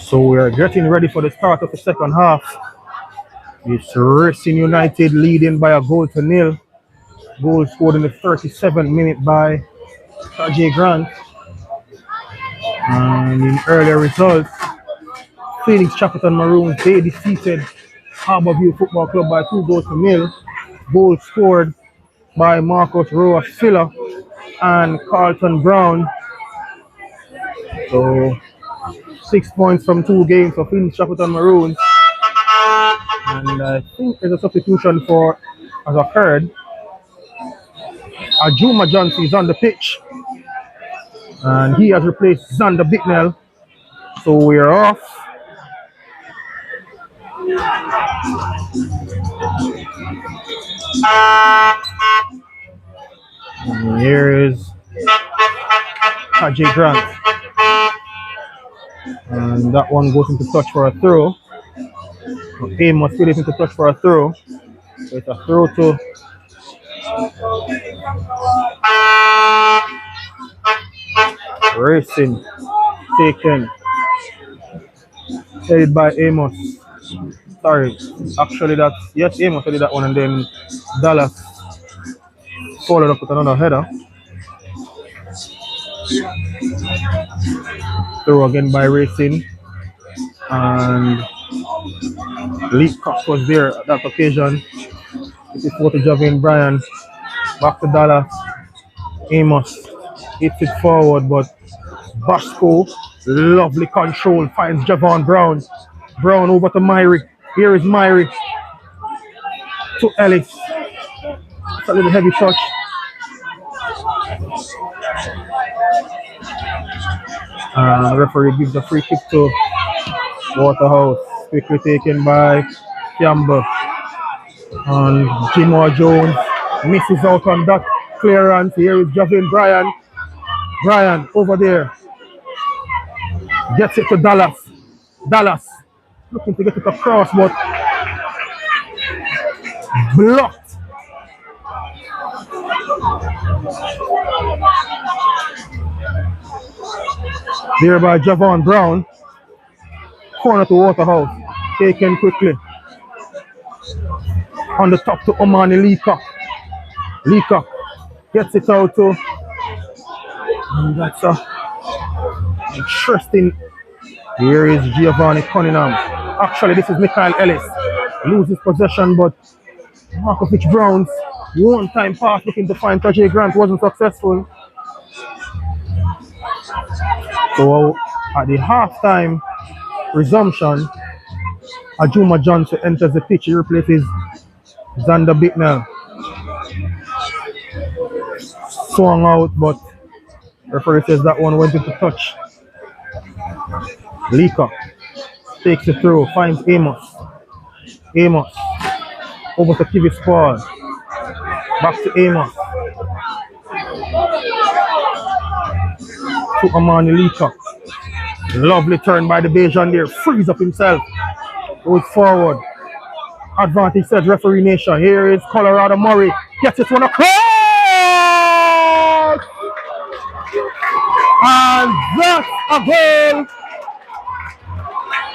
Speaker 2: So we are getting ready for the start of the second half. It's Racing United leading by a goal to nil. Goal scored in the 37th minute by Tajay Grant. And in earlier results, Phoenix Shackleton Maroons, they defeated Harborview Football Club by 2 goals to nil. Goal scored by Marcus Roa Filler and Carlton Brown. So 6 points from 2 games for Phoenix Shackleton Maroons. And I think there's a substitution has occurred. Ajuma Johnson is on the pitch. And he has replaced Xander Bicknell. So we're off. And here is Tajay Grant. And that one goes into touch for a throw. Amos Phillips into touch for a throw. So it's a throw to Racing. Taken. Headed by Amos. Sorry. Actually yes, Amos headed that one, and then Dallas followed up with another header. Throw again by Racing. And Lee Cox was there at that occasion. It is for to Javin Bryan. Back to Dallas. Amos hits it forward, but Bosco, lovely control, finds Javon Brown. Brown over to Myrie. Here is Myrie to Ellis. It's a little heavy touch. Referee gives a free kick to Waterhouse. Quickly taken by Campbell. And Jimmo Jones misses out on that clearance. Here is Javin Bryan. Bryan over there. Gets it to Dallas. Dallas looking to get it across, but blocked. There by Javon Brown. Corner to Waterhouse. Taken quickly. On the top to Omani Leacock. Leacock gets it out to. And that's a interesting. Here is Giovanni Cunningham. Actually, this is Mikhail Ellis. Loses possession, but Markovic Brown's one-time pass looking to find Tajay Grant wasn't successful. So at the halftime resumption, Ajuma Johnson enters the pitch. He replaces Xander Bicknell. Swung out, but referee says that one went into touch. Leacock takes it through, finds Amos. Amos over to Kivis Paul. Back to Amos. To Amani Leacock. Lovely turn by the Bajan there. Frees up himself. Goes forward. Advantage says referee nation. Here is Colorado Murray. Gets it one across. And that's a goal.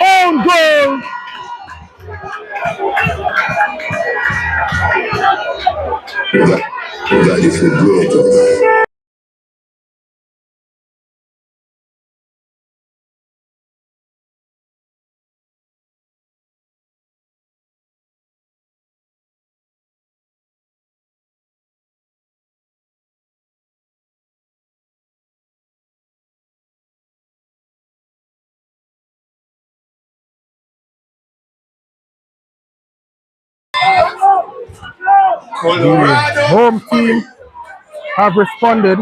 Speaker 2: Own goal. The home team have responded.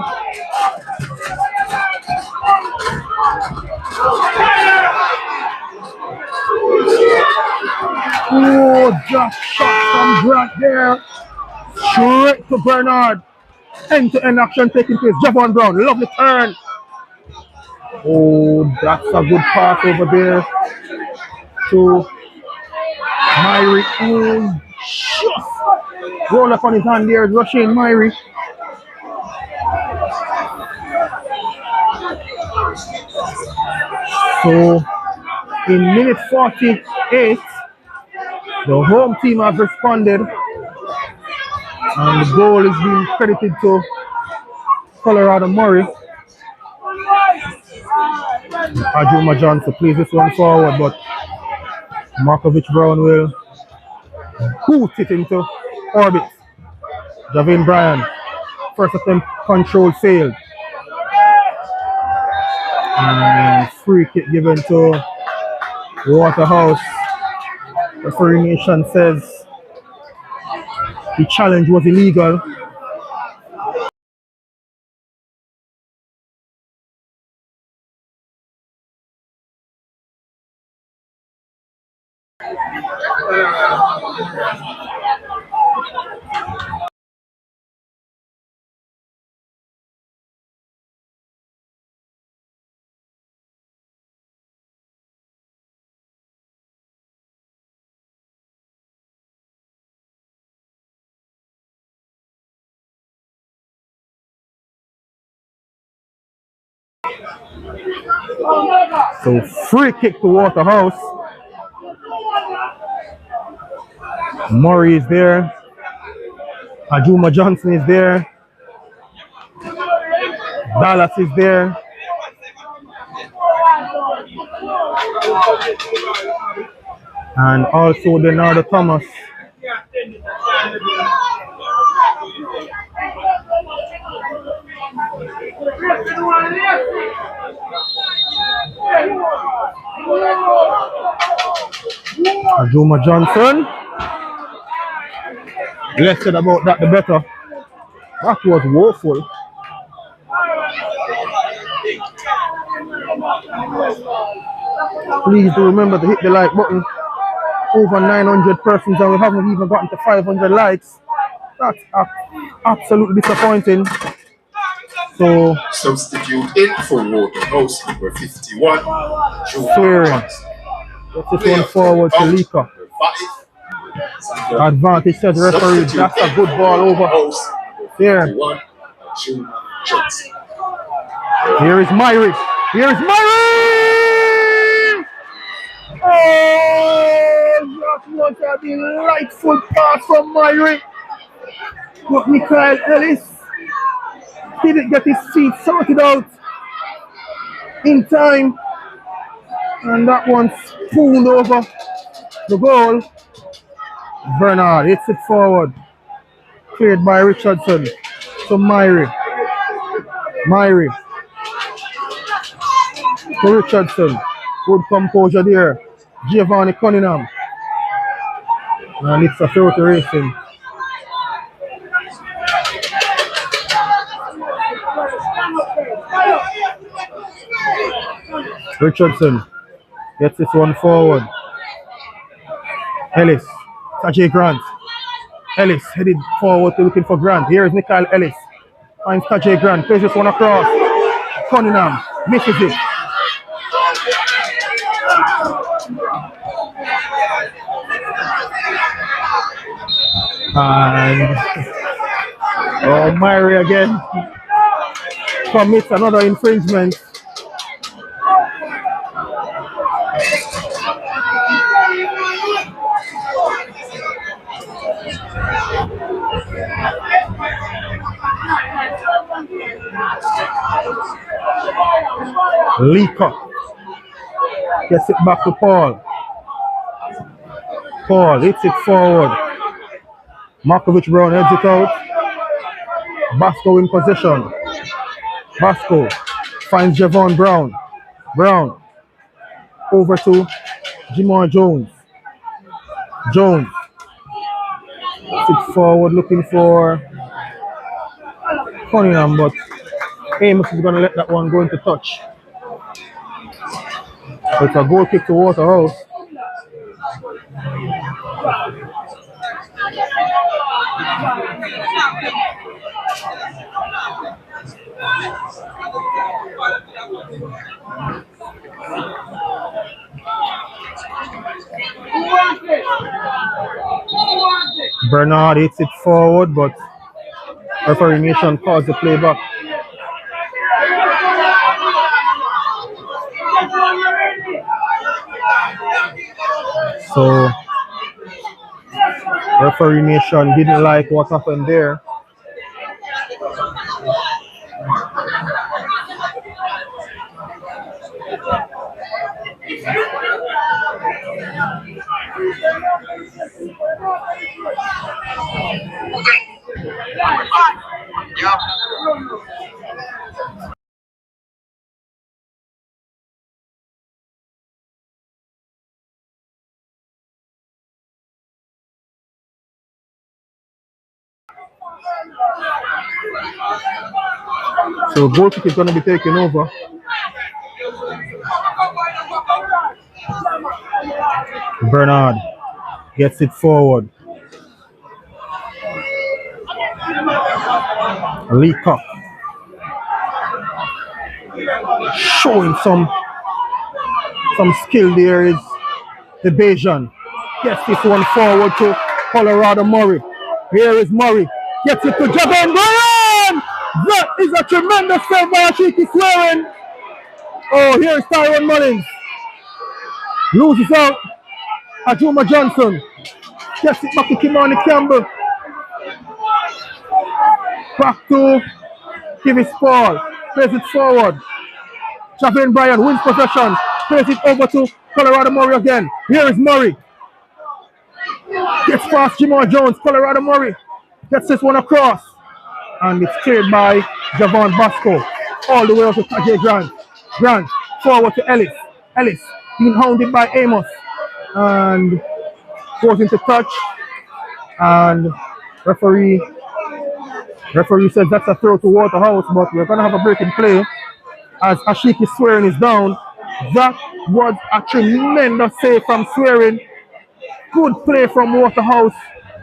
Speaker 2: Oh, just shot from Grant there. Straight to Bernard. End-to-end action taking place. Javon Brown, lovely turn. Oh, that's a good pass over there to Myrie. Oh, just roll up on his hand there. Rushing Myrie. So in minute 48, the home team has responded, and the goal is being credited to Colorado Murray. Ajuma Johnson plays this one forward, but Markovich Brown will boot it into orbit. Javin Bryan, first attempt control failed. And free kick given to Waterhouse. Referee Nation says the challenge was illegal. So free kick to Waterhouse. Murray is there. Ajuma Johnson is there. Dallas is there. And also Bernardo Thomas. Ajuma Johnson. Less said about that, the better. That was woeful. Please do remember to hit the like button. Over 900 persons and we haven't even gotten to 500 likes. That's absolutely disappointing. So
Speaker 1: substitute in for Waterhouse number 51.
Speaker 2: Swearing. Gets this one forward to Lika. Advantage says referee. That's a good ball over. Here. Here is Myrie. Here is Myrie! Oh, that was a delightful pass from Myrie. But Michael Ellis didn't get his feet sorted out in time. And that one spooned over the goal. Bernard hits it forward. Cleared by Richardson to Myrie. Myrie to Richardson. Good composure there. Giovanni Cunningham. And it's a throw to Racing. Richardson gets this one forward. Ellis. Tajay Grant. Ellis headed forward to looking for Grant. Here is Michael Ellis. Finds Tajay Grant. Plays this one across. Cunningham misses it. And Myrie again commits another infringement. Lika gets it back to Paul. Paul hits it forward. Markovich Brown heads it out. Basco in possession. Basco finds Javon Brown. Brown over to Jamar Jones. Jones hits it forward looking for Cunningham, but Amos is going to let that one go into touch. It's a goal kick to Waterhouse. Bernard hits it forward, but referee Nation calls the play back. So referee nation didn't like what happened there. So goal kick is going to be taken over. Bernard gets it forward. Lee Cup showing some skill there is the Bajan. Gets this one forward to Colorado Murray. Here is Murray. Gets it to Javon Bryan! That is a tremendous save by Ashiki Swearing. Oh, here's Tyrone Mullins. Loses out. Ajuma Johnson. Gets it back to Kimani Campbell. Back to Kivis Paul. Plays it forward. Javon Bryan wins possession. Plays it over to Colorado Murray again. Here is Murray. Gets past Jamal Jones. Colorado Murray gets this one across. And it's cleared by Javon Bosco. All the way up to Tajay Grant. Grant forward to Ellis. Ellis being hounded by Amos. And goes into touch. And referee says that's a throw to Waterhouse, but we're going to have a break in play as Ashiki Swearing is down. That was a tremendous save from Swearing. Good play from Waterhouse.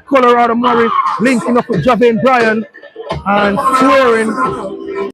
Speaker 2: Colorado Murray linking up with Javon Bryan and Swearing.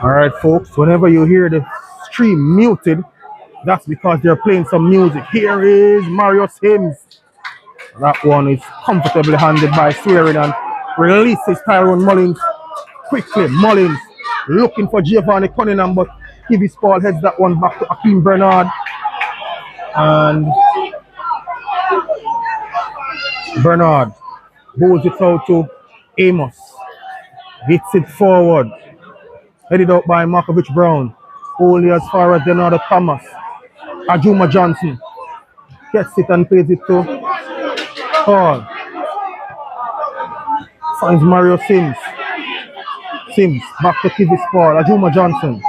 Speaker 2: Alright folks, whenever you hear the stream muted, that's because they're playing some music. Here is Mario Sims. That one is comfortably handled by Swearing and releases Tyrone Mullins quickly. Mullins looking for Giovanni Cunningham, but Kivis Paul heads that one back to Akeem Bernard. And Bernard bowls it out to Amos. Hits it forward. Headed out by Markovich Brown. Only as far as Denardo Thomas. Ajuma Johnson gets it and plays it to Paul. Finds Mario Sims. Sims back to Kivis Paul. Ajuma Johnson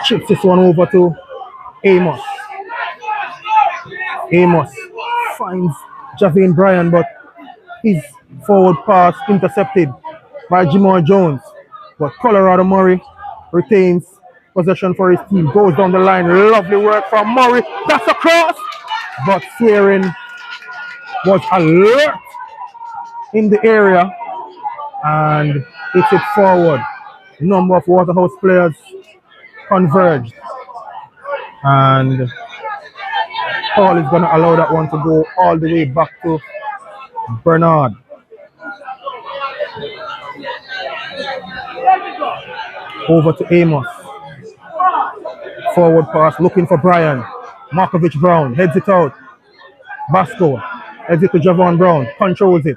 Speaker 2: chips this one over to Amos. Amos finds Javon Bryan, but his forward pass intercepted by Jamal Jones. But Colorado Murray retains possession for his team. Goes down the line. Lovely work from Murray. That's a cross. But Swearing was alert in the area and hits it forward. Number of Waterhouse players converged. And Paul is going to allow that one to go all the way back to Bernard. Over to Amos. Forward pass, looking for Brian. Markovich Brown heads it out. Basco heads it to Javon Brown. Controls it.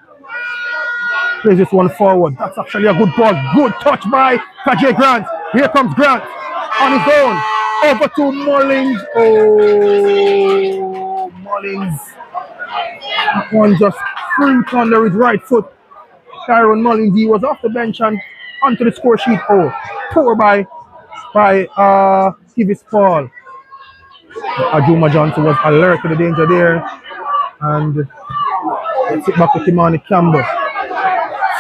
Speaker 2: Plays this one forward. That's actually a good ball. Good touch by Tajay Grant. Here comes Grant on his own. Over to Mullins. Oh, Mullins. That one just freaked under his right foot. Tyrone Mullins, he was off the bench and onto the score sheet. Oh, poor by Kivis Paul. Ajuma Johnson was alert to the danger there. And let's it back to Kimani Campbell.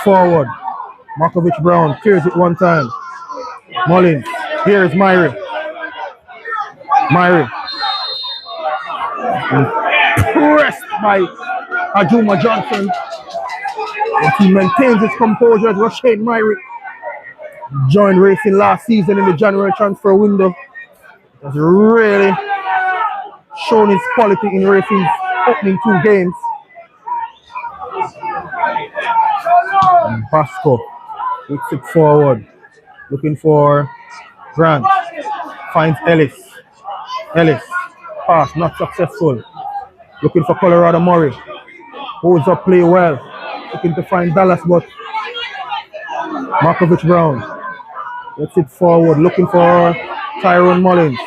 Speaker 2: Forward. Markovich Brown clears it one time. Mullins. Here's Myrie. Myrie. Pressed by Ajuma Johnson. But he maintains his composure as Rashane Myrie joined Racing last season in the January transfer window. Has really shown his quality in Racing's opening 2 games. And Basco puts it forward, looking for Grant. Finds Ellis. Ellis, pass not successful. Looking for Colorado Murray. Holds up play well. Looking to find Dallas, but Markovich Brown gets it forward, looking for Tyrone Mullins.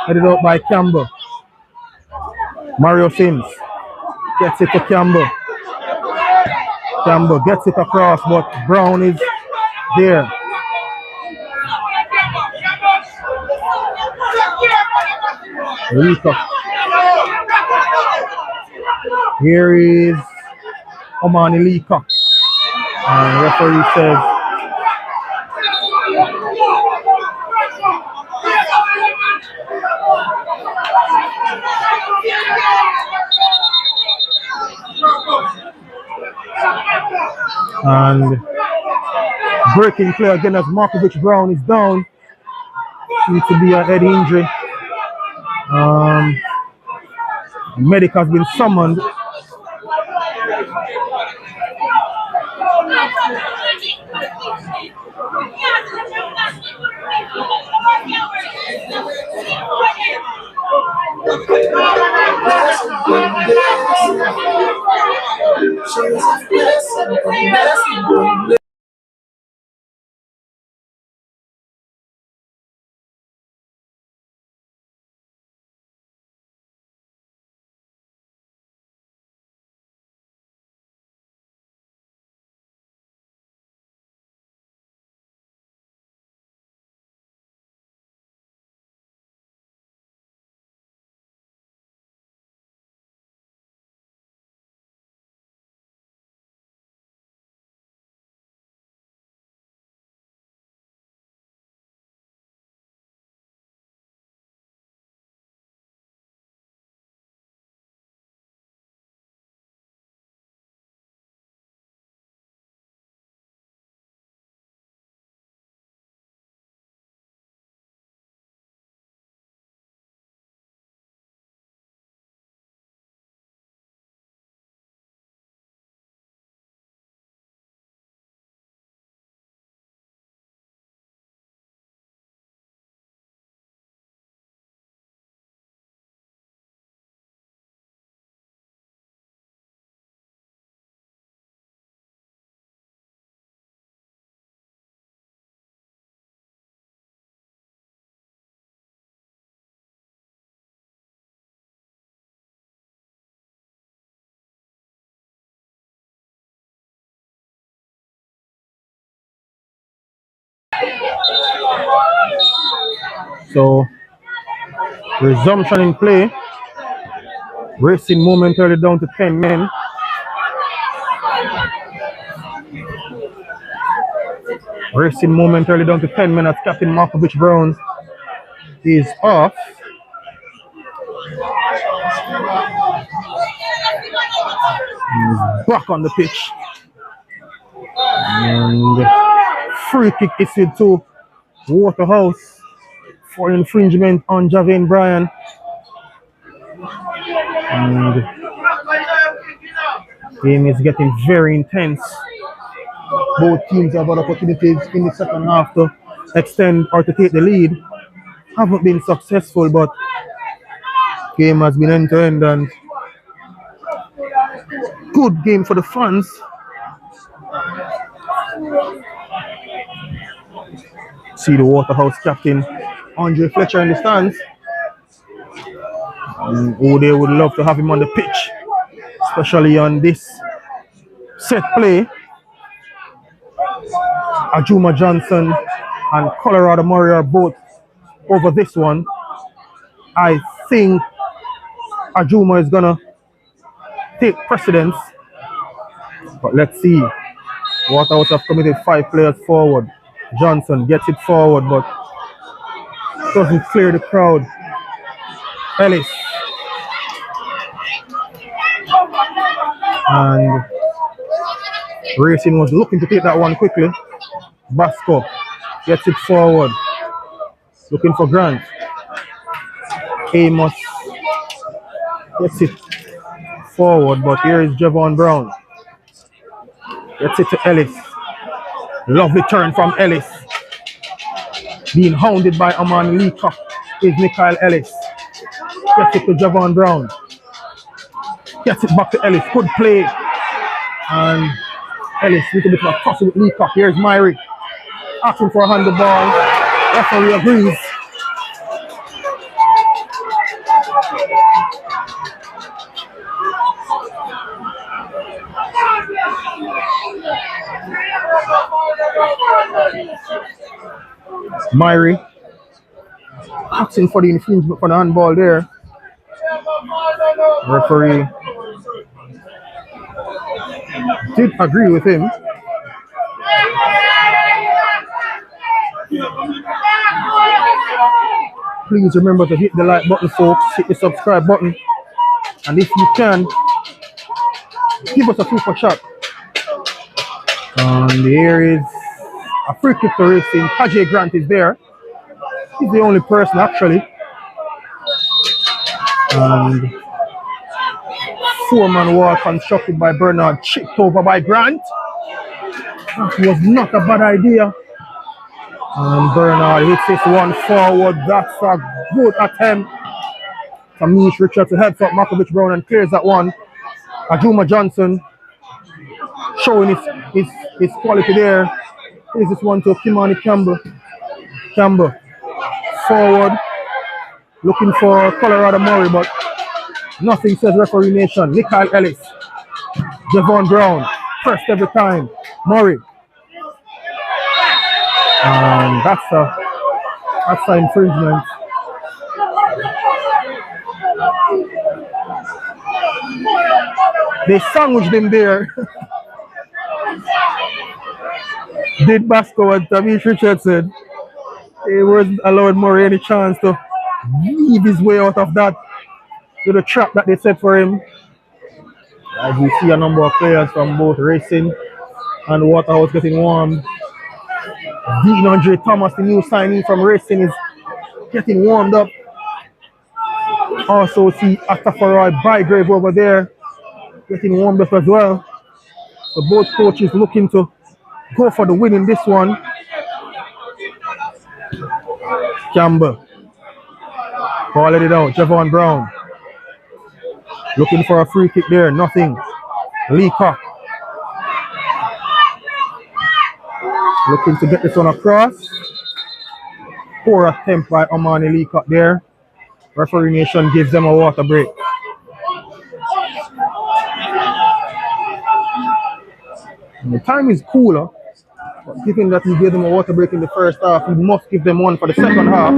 Speaker 2: Headed out by Campbell. Mario Sims gets it to Campbell. Campbell gets it across, but Brown is there. Leacock. Here is Omani Leacock. And referee says and breaking play again as Markovich Brown is down. Seems to be a head injury. Medic has been summoned. So resumption in play. Racing momentarily down to 10 men. Racing momentarily down to 10 men as Captain Markovich Brown is off. He's back on the pitch. And free kick issued to Waterhouse for infringement on Javon Bryan. And the game is getting very intense. Both teams have had opportunities in the second half to extend or to take the lead. Haven't been successful, but game has been end to end and good game for the fans. See the Waterhouse captain Andre Fletcher in the stands. Oh, they would love to have him on the pitch, especially on this set play. Ajuma Johnson and Colorado Murray are both over this one. I think Ajuma is gonna take precedence, but let's see. Waterhouse have committed 5 players forward. Johnson gets it forward, but doesn't clear the crowd. Ellis and Racing was looking to take that one quickly. Basco gets it forward, looking for Grant. Amos gets it forward, but here is Javon Brown. Gets it to Ellis. Lovely turn from Ellis. Being hounded by Amani Leacock is Mikael Ellis. Gets it to Javon Brown. Gets it back to Ellis. Good play. And Ellis, little bit of a tussle with Leacock. Here's Myrie. Asking for a handball. Referee agrees. Myrie asking for the infringement for the handball there. Referee did agree with him. Please remember to hit the like button, folks. Hit the subscribe button. And if you can, give us a super shot. And here is a free kick to Racing. Tajay Grant is there. He's the only person actually. And 4-man wall constructed by Bernard, chipped over by Grant. That was not a bad idea. And Bernard hits this one forward. That's a good attempt. Tamish Richards heads up Markovich Brown and clears that one. Ajuma Johnson showing his quality there. Here's this one to Kimani Campbell. Campbell forward, looking for Colorado Murray, but nothing says referee nation. Mikael Ellis, Javon Brown, pressed every time. Murray. And that's an infringement. They sandwiched him there. Did Basco and Tamish Richardson. He wasn't allowed Murray any chance to weave his way out of that little trap that they set for him. As you see a number of players from both Racing and Waterhouse getting warm. Dean Andre Thomas, the new signee from Racing, is getting warmed up. Also see Astafarai Bygrave over there getting warmed up as well. So both coaches looking to go for the win in this one. Campbell calling it out. Javon Brown looking for a free kick there. Nothing. Leacock looking to get this one across. Poor attempt by Amani Leacock there. Referee nation gives them a water break. And the time is cooler, but given that we gave them a water break in the first half, we must give them one for the second half.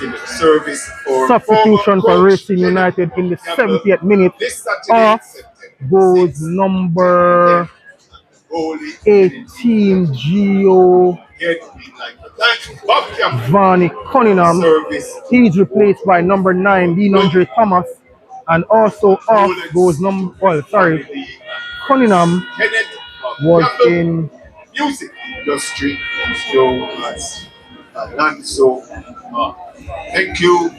Speaker 1: in service for
Speaker 2: substitution for Racing United in the 70th minute. Off goes number 18 Gio Varney Cunningham. He's replaced by number 9 Dean Andre Thomas. And also off goes Cunningham was in
Speaker 1: music industry known as so thank you.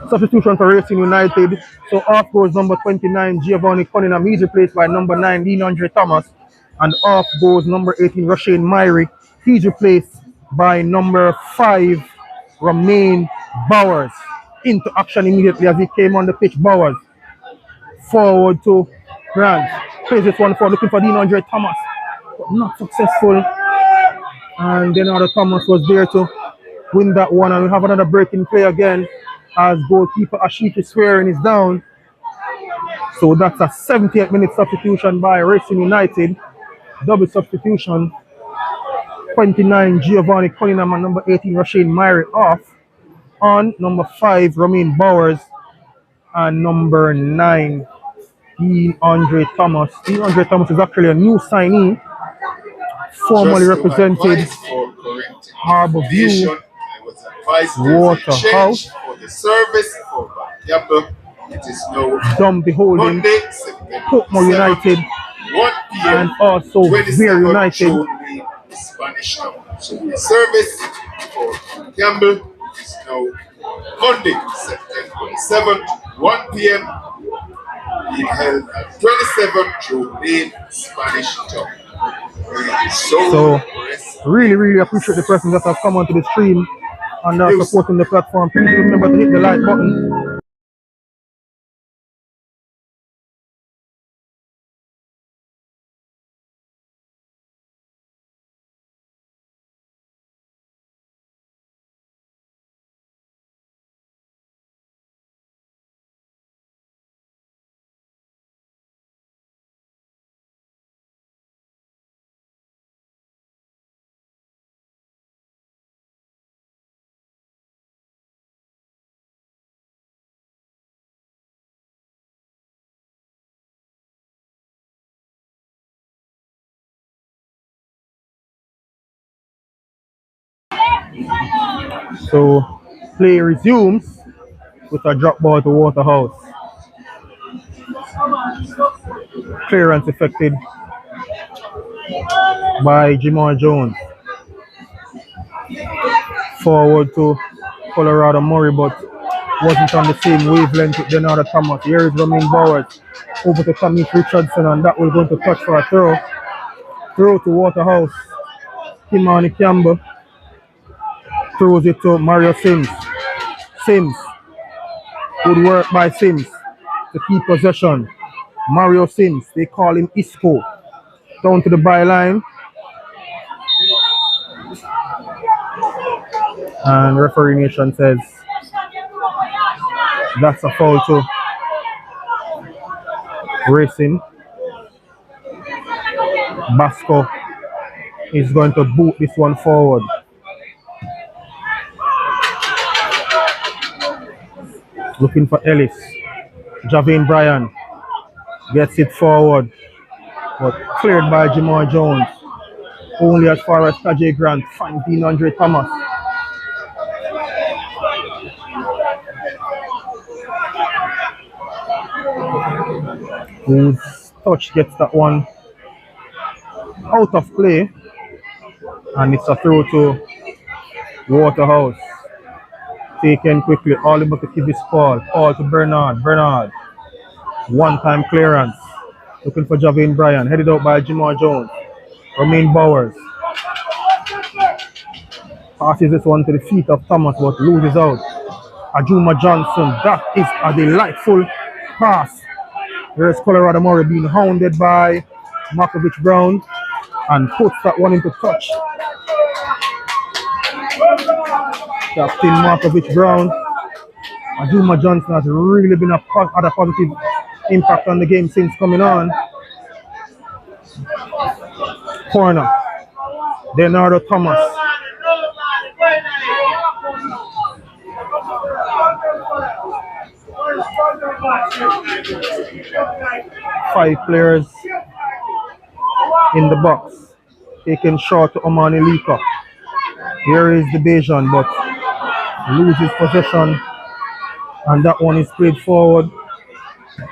Speaker 2: Substitution for Racing United. So off goes number 29 Giovanni Cunningham. He's replaced by number 9 Dean Andre Thomas. And off goes number 18 Rashane Myrie. He's replaced by number 5 Romain Bowers. Into action immediately as he came on the pitch. Bowers forward to Grant. Plays this one for looking for Dean Andre Thomas, but not successful. And then other Thomas was there to win that one. And we have another breaking play again as goalkeeper Ashish Swearing is down. So that's a 78th minute substitution by Racing United. Double substitution. 29 Giovanni Cunningham and number 18 Rashane Myrie off. On number 5 Romain Bowers and number 9 Dean Andre Thomas. Dean Andre Thomas is actually a new signee, formerly represented Harbourview Waterhouse.
Speaker 1: For the service for it is now
Speaker 2: Dumby Holding, Portmore United,
Speaker 1: 1 p.m.
Speaker 2: and also Wray United.
Speaker 1: Spanish Town. So the service for Campbell is now Monday, September 27th, 1 p.m. being held at 27 Joe Lane, Spanish Town.
Speaker 2: So really appreciate the persons that have come onto the stream and are supporting the platform. Please remember to hit the like button. So play resumes with a drop ball to Waterhouse. Clearance effected by Jamal Jones. Forward to Colorado Murray, but wasn't on the same wavelength with Denardo Thomas. Here is Romain Bowers over to Tommy Richardson, and that will go to touch for a throw. Throw to Waterhouse. Kimani Campbell throws it to Mario Sims. Sims. Good work by Sims to keep possession. Mario Sims, they call him Isco. Down to the byline. And referee nation says that's a foul to Racing. Basco is going to boot this one forward. Looking for Ellis. Javane Bryan gets it forward, but cleared by Jamal Jones. Only as far as Tajay Grant finds Dean Andre Thomas. Whose touch gets that one out of play, and it's a throw to Waterhouse. Taken quickly, all able to keep this ball. All to Bernard. Bernard. One-time clearance. Looking for Javane Bryan. Headed out by Jamal Jones. Romain Bowers. Passes this one to the feet of Thomas, but loses out. Ajuma Johnson. That is a delightful pass. There's Colorado Murray being hounded by Markovich Brown and puts that one into touch. Captain Markovich Brown. Ajuma Johnson has really been had a positive impact on the game since coming on. Corner. Leonardo Thomas. Five players in the box. Taken short to Omani Lika. Here is the Bajan, but loses possession. And that one is played forward.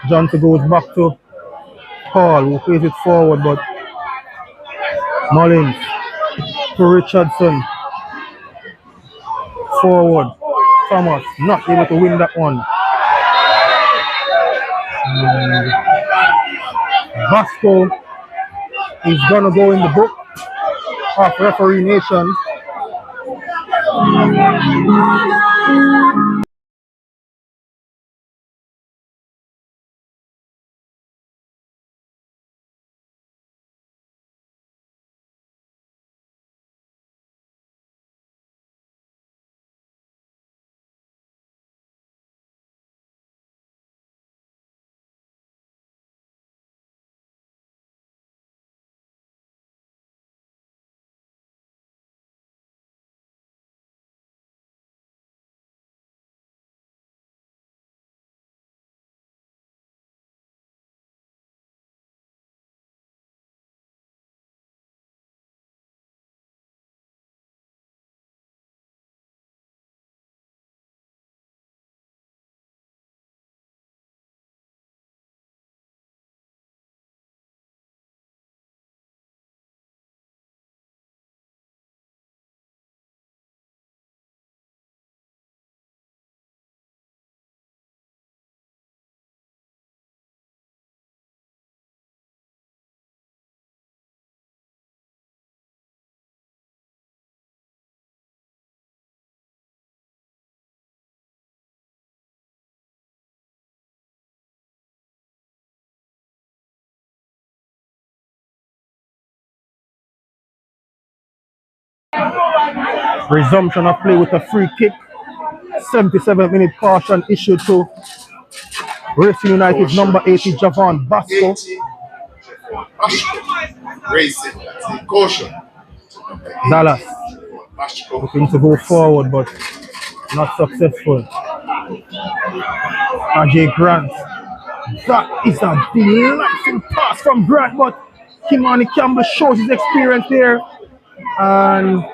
Speaker 2: Johnson goes back to Paul, who plays it forward, but Mullins to Richardson. Forward. Thomas not able to win that one. And Vasco is gonna go in the book of referee nation. Resumption of play with a free kick. 77-minute caution issued to Racing United's number 80, Javon Basco.
Speaker 1: Racing, that's a caution.
Speaker 2: Dallas looking to go forward, but not successful. Ajay Grant. That is a delightful pass from Grant, but Kimani Campbell shows his experience there and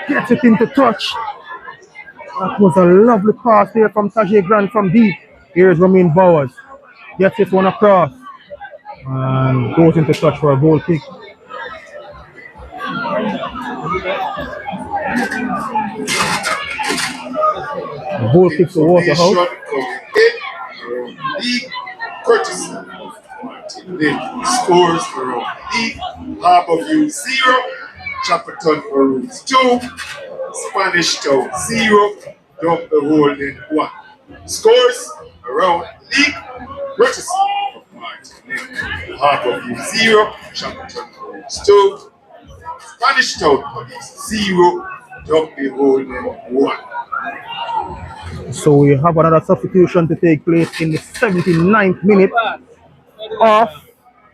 Speaker 2: gets it into touch. That was a lovely pass there from Tajay Grant from deep. Here's Ramin Bowers. Gets this one across and goes into touch for a goal kick. Goal kick to Waterhouse.
Speaker 1: Courtesy of Martin Lynn. Scores for League. Harborview 0. Chapperton Maroons 2. Spanish Town 0. Dump the Holding 1. Scores around League. Courtesy of Martin Lynn. Harborview 0. Chapperton Maroons 2. Spanish Town Police 0. Dump the Holding 1.
Speaker 2: So we have another substitution to take place in the 79th minute. Off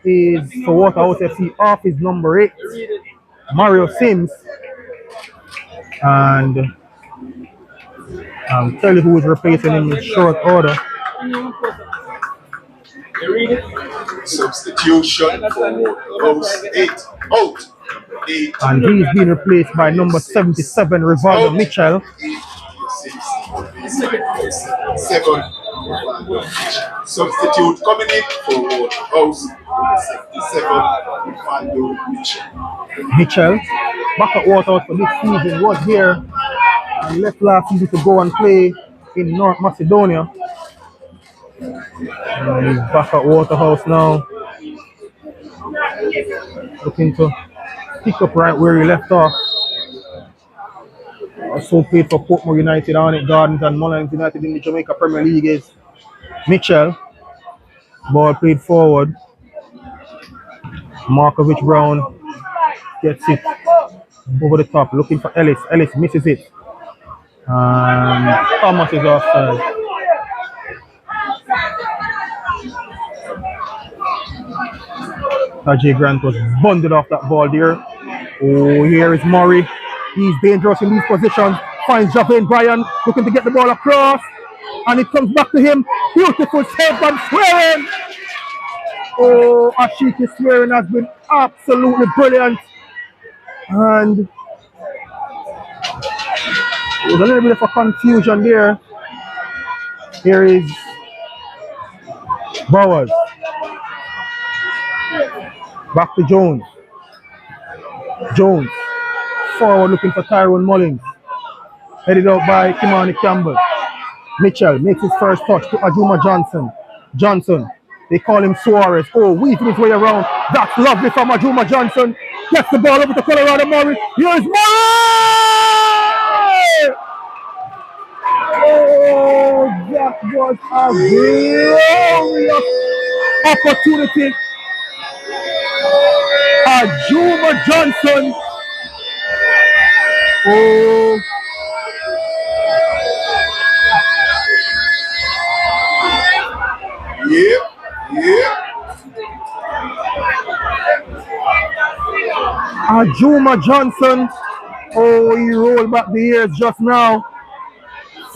Speaker 2: is for Waterhouse FC. Off is number 8, Mario Sims. And I'll tell you who is replacing him in short order.
Speaker 1: Substitution for Waterhouse 8 out. 8.
Speaker 2: And he's being replaced by number 77, Rivaldo Mitchell.
Speaker 1: 7. Substitute coming in for Waterhouse. 77, Rivaldo Mitchell.
Speaker 2: Mitchell, back at Waterhouse for this season, was here and left last season to go and play in North Macedonia. And he's back at Waterhouse now, looking to pick up right where he left off. Also played for Portmore United, Arnett Gardens and Mullins United in the Jamaica Premier League is Mitchell. Ball played forward. Markovich Brown gets it over the top, looking for Ellis. Ellis misses it. And Thomas is offside. Tajay Grant was bundled off that ball there. Oh, here is Murray. He's dangerous in these positions. Finds Javane Bryan looking to get the ball across. And it comes back to him. Beautiful save from Swearing. Oh, Ashiki Swearing has been absolutely brilliant. And there's a little bit of a confusion there. Here is Bowers. Back to Jones. Jones. Forward looking for Tyrone Mullins. Headed out by Kimani Campbell. Mitchell makes his first touch to Ajuma Johnson. Johnson. They call him Suarez. Oh, weaving his way around. That's lovely from Ajuma Johnson. Gets the ball over to Colorado Murray. Here's Murray! Oh, that was a glorious opportunity. Ajuma Johnson. Oh.
Speaker 1: Yep.
Speaker 2: Ajuma Johnson. Oh, he rolled back the ears just now.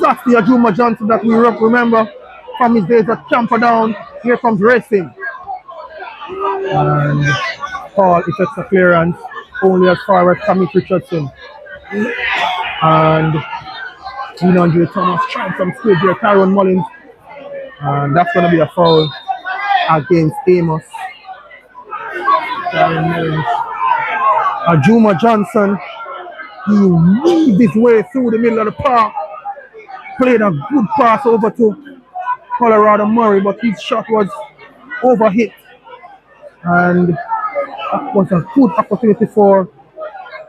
Speaker 2: That's the Ajuma Johnson that we remember from his days at Camperdown. Here comes Racing. And Paul effects a clearance only as far as Tommy Richardson. And Andre Thomas trying some speed there. Tyrone Mullins. And that's going to be a foul against Amos. Tyrone Mullins. Ajuma Johnson. He weaved his way through the middle of the park. Played a good pass over to Colorado Murray, but his shot was overhit. And that was a good opportunity for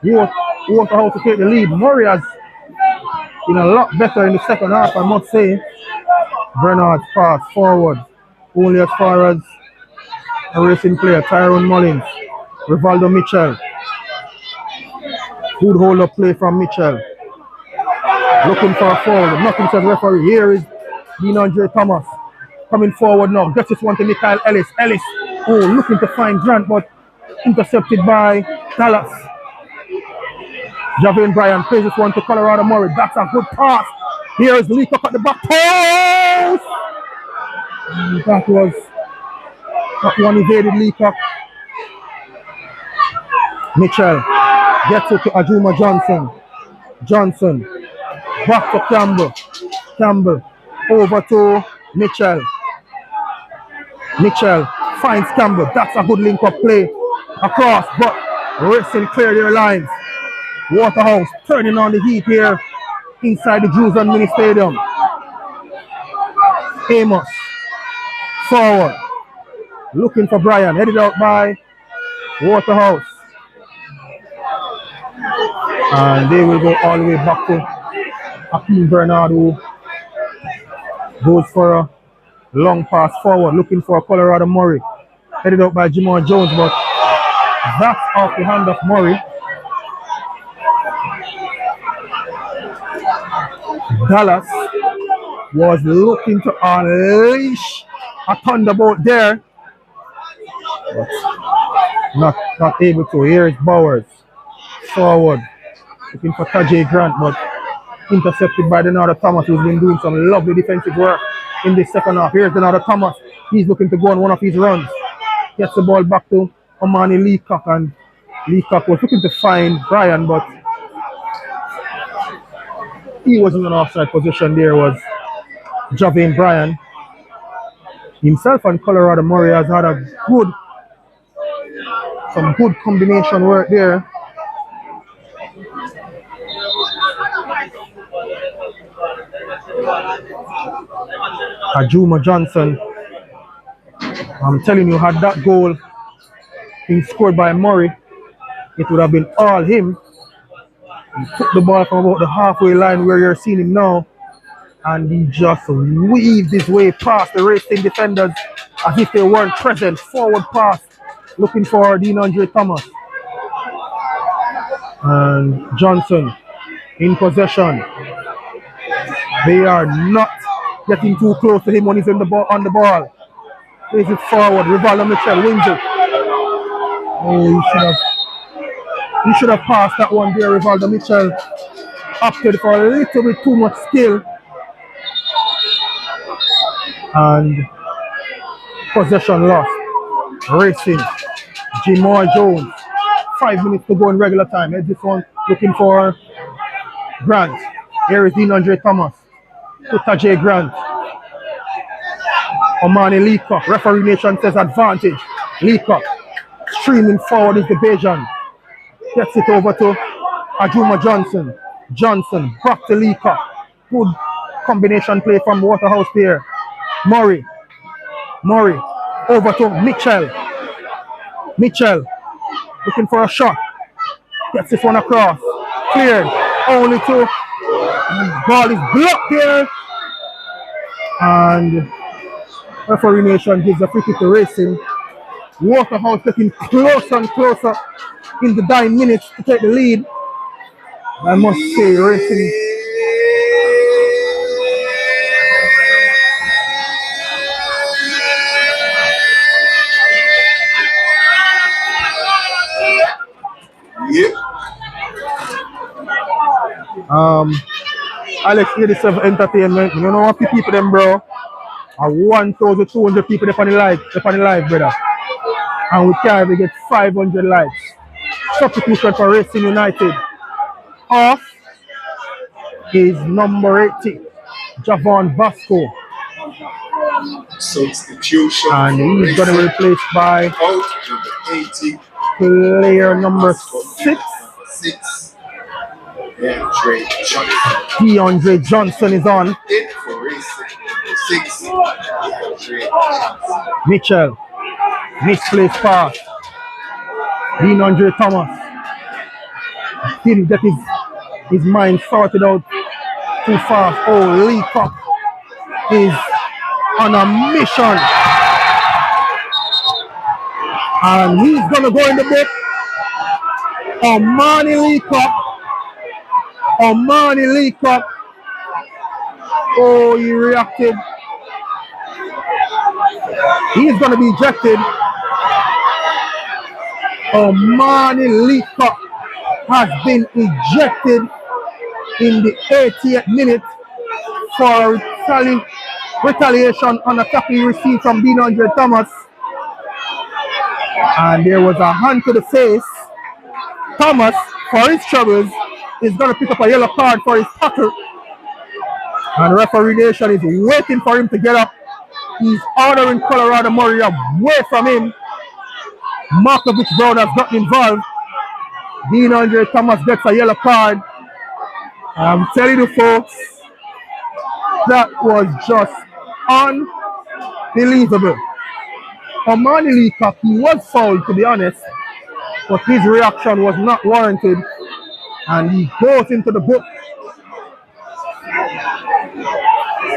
Speaker 2: Waterhouse to take the lead. Murray has been a lot better in the second half, I must say. Bernard's pass forward, only as far as a Racing player, Tyrone Mullins. Rivaldo Mitchell. Good hold up play from Mitchell. Looking for a foul. Nothing says referee. Here is Andre Thomas coming forward now. Gets this one to Mikhail Ellis. Ellis, oh, looking to find Grant, but intercepted by Dallas. Javane Bryan plays this one to Colorado Murray. That's a good pass. Here is Leacock at the back post. That one evaded Leacock. Mitchell gets it to Ajuma Johnson. Johnson back to Campbell. Campbell over to Mitchell. Mitchell finds Campbell. That's a good link-up play across, but Racing clear their lines. Waterhouse turning on the heat here inside the Jews and Mini Stadium. Amos forward, looking for Bryan, headed out by Waterhouse. And they will go all the way back to Akeem Bernard, who goes for a long pass forward, looking for Colorado Murray. Headed out by Jamal Jones, but that's off the hand of Murray. Dallas was looking to unleash a thunderbolt there, but not able to. Here is Bowers forward, looking for Tajay Grant, but intercepted by Denardo Thomas, who's been doing some lovely defensive work in this second half. Here's Denardo Thomas. He's looking to go on one of his runs. Gets the ball back to Omani Leacock, and Leacock was looking to find Bryan, but he was in an offside position. There was Javane Bryan. Himself and Colorado Murray has had some good combination work there. Ajuma Johnson, I'm telling you, had that goal been scored by Murray, it would have been all him. He took the ball from about the halfway line where you're seeing him now, and he just weaved his way past the Racing defenders as if they weren't present. Forward pass, looking for Andre Thomas. And Johnson in possession. They are not getting too close to him when he's on the ball. Plays it forward. Rivaldo Mitchell wins it. Oh, he should have passed that one there. Rivaldo Mitchell opted for a little bit too much skill. And possession lost. Racing. Jamal Jones. 5 minutes to go in regular time. Here's this one looking for Grant. Here is Andre Thomas. To Tajay Grant. Omani Leacock. Referee Nation says advantage. Leacock. Streaming forward is the Bajan. Gets it over to Ajuma Johnson. Johnson. Back to Leacock. Good combination play from Waterhouse there. Murray. Over to Mitchell. Mitchell. Looking for a shot. Gets this one across. Cleared. Only two. Ball is blocked there. And referee Nation gives a free kick to Racing. Waterhouse getting closer and closer in the dying minutes to take the lead. I must say, Racing.
Speaker 1: Yep.
Speaker 2: Alex 87 Entertainment. You know what people them, bro? 1,200 people up on the live, brother. And we can't even get 500 likes. Substitution for Racing United. Off is number 80, Javon Vasco.
Speaker 1: Substitution.
Speaker 2: And he's going to be replaced by
Speaker 1: out number 80.
Speaker 2: Player number 6. DeAndre Johnson is on. Mitchell. Misplaced pass. DeAndre Thomas. Didn't get his mind sorted out too fast. Oh, Leacock is on a mission. And he's going to go in the book. Omani Leacock. Oh, he reacted. He's going to be ejected. Omani Leacock has been ejected in the 80th minute for retaliation on a tackle he received from DeAndre Thomas. And there was a hand to the face. Thomas, for his troubles, is going to pick up a yellow card for his tackle. And referee Nation is waiting for him to get up. He's ordering Colorado Murray away from him. Markovich Brown has gotten involved. DeAndre Thomas gets a yellow card. I'm telling you folks, that was just unbelievable. Omani Leacock, he was fouled to be honest, but his reaction was not warranted. And he goes into the book.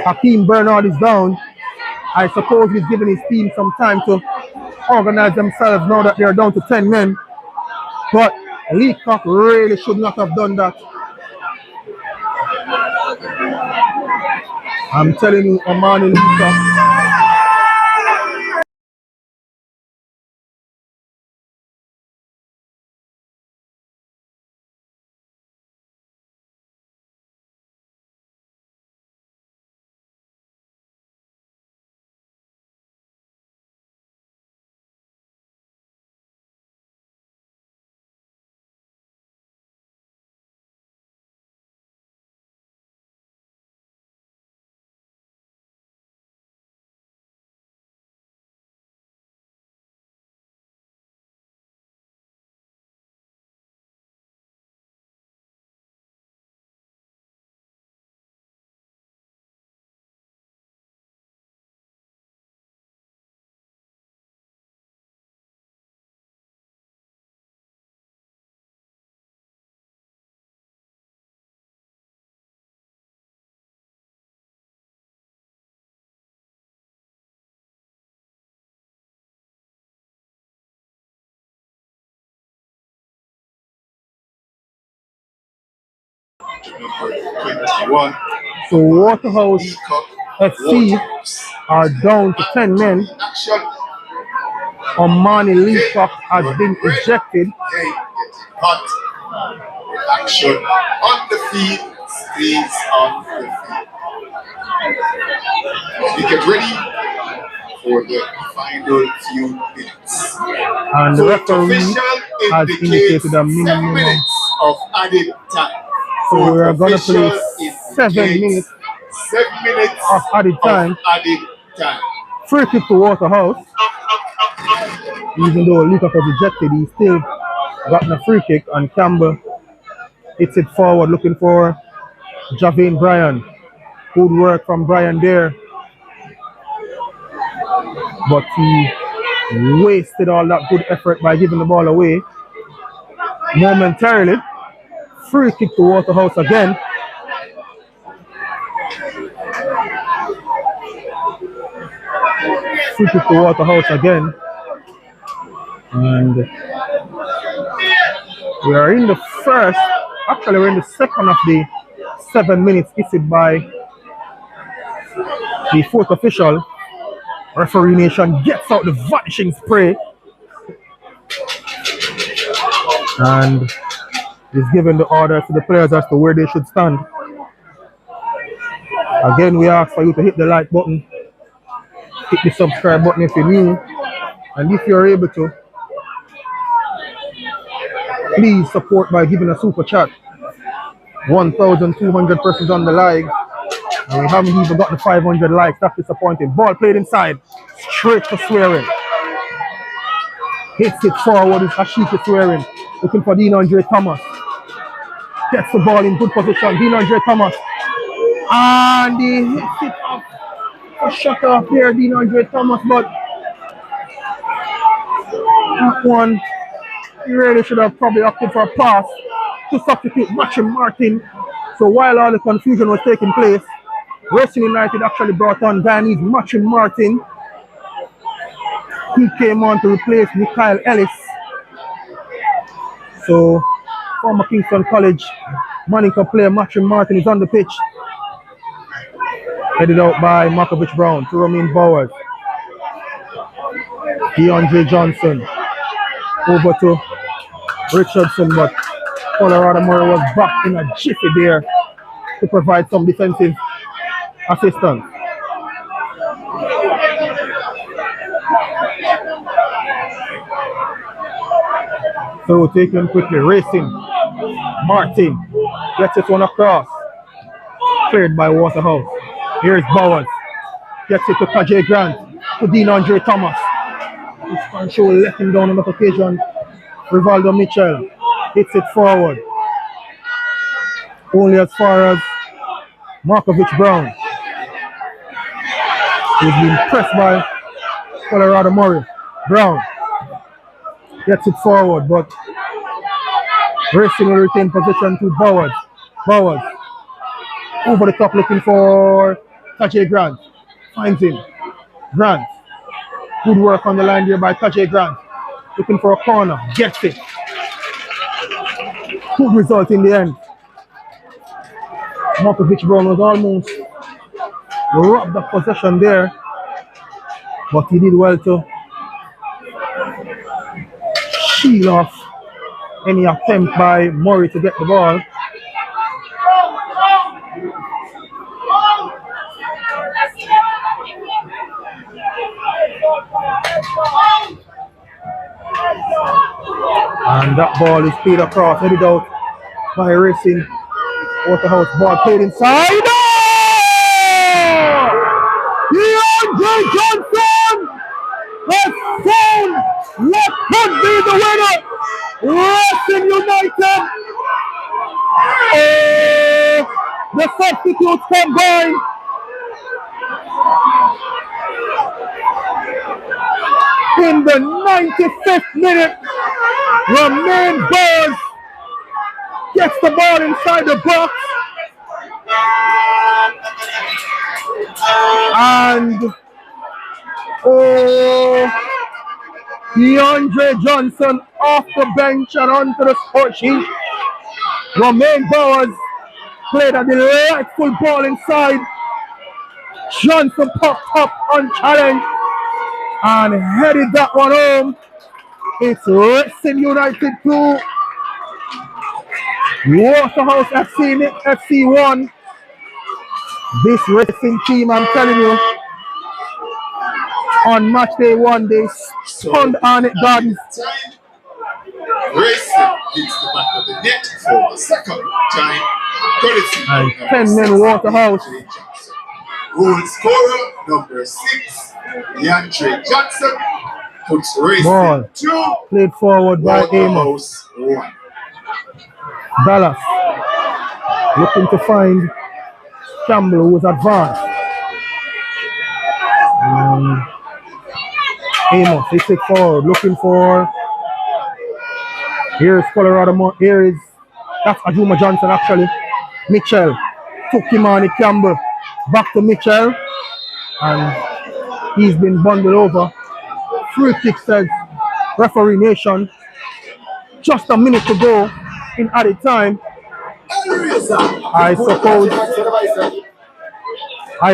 Speaker 2: Hakeem Bernard is down. I suppose he's giving his team some time to organize themselves now that they're down to 10 men. But Leacock really should not have done that. I'm telling you, Omani Leacock.
Speaker 1: Number 21.
Speaker 2: So Waterhouse FC are down to 10 men. Omani Leacock has been ejected.
Speaker 1: Hot action on the field, stays on the field. We get ready for the final few minutes.
Speaker 2: And the referee has indicated a minimum
Speaker 1: 7 minutes of added time.
Speaker 2: So we are going to play 7 minutes
Speaker 1: 7 minutes
Speaker 2: of added time. Free kick to Waterhouse. Even though Leacock was ejected, he still gotten a free kick, and Campbell hits it forward looking for Javane Bryan. Good work from Bryan there. But he wasted all that good effort by giving the ball away momentarily. Free kick to Waterhouse again. Free kick to Waterhouse again. And we are in the first, actually we're in the second of the 7 minutes issued by the fourth official. Referee Nation gets out the vanishing spray and is giving the orders to the players as to where they should stand. Again, we ask for you to hit the like button, hit the subscribe button if you're new, and if you're able to, please support by giving a super chat. 1,200 persons on the live, and we haven't even gotten 500 likes. That's disappointing. Ball played inside, straight to Swearing. Hits it forward, it's Ashika Swearing. Looking for Dean Andre Thomas. Gets the ball in good position. Dean Andre Thomas. And he hits it off. A shot off here, Dean Andre Thomas, but that one, he really should have probably opted for a pass to substitute Matching Martin. So while all the confusion was taking place, Western United actually brought on Guyanese Matching Martin. He came on to replace Mikhail Ellis. So former Kingston College Monica player Matching Martin is on the pitch. Headed out by Markovich Brown to Romain Bowers. DeAndre Johnson over to Richardson, but Colorado Murray was back in a jiffy there to provide some defensive assistance. So taking quickly, racing. Martin gets this one across. Cleared by Waterhouse. Here's Bowers. Gets it to Tajay Grant. To Dean Andre Thomas. His control let him down on that occasion. Rivaldo Mitchell hits it forward. Only as far as Markovich Brown. He's been pressed by Colorado Murray. Brown gets it forward, but Racing will retain position to Bowers. Bowers over the top looking for Tajay Grant. Finds him. Grant. Good work on the line here by Tajay Grant. Looking for a corner. Gets it. Good result in the end. Markovich Brown was almost robbed of possession there, but he did well to shield off any attempt by Murray to get the ball. And that ball is played across, headed out by Racing. Waterhouse ball played inside. DeAndre Johnson has found what could be the winner. Racing United. The substitutes combined. In the 95th minute, Romain Bowers gets the ball inside the box. And DeAndre Johnson off the bench and onto the score sheet. Romain Bowers played a delightful ball inside. Johnson popped up unchallenged and headed that one home. It's Wrexham United 2, Waterhouse FC 1. This Wrexham team, I'm telling you, on match day 1, they stunned Arnett Gardens.
Speaker 1: Wrexham hits the back of the net for a second time.
Speaker 2: And 10 men Waterhouse.
Speaker 1: Goal scorer number 6, DeAndre Johnson, puts Wrexham 2.
Speaker 2: Played forward by
Speaker 1: Amos 1.
Speaker 2: Dallas looking to find Campbell, who was advanced. Amos, he takes forward, looking for. Here's Colorado. That's Ajuma Johnson actually. Mitchell took him on Campbell. Back to Mitchell. And he's been bundled over. Free kick, says referee nation. Just a minute to go in added time. I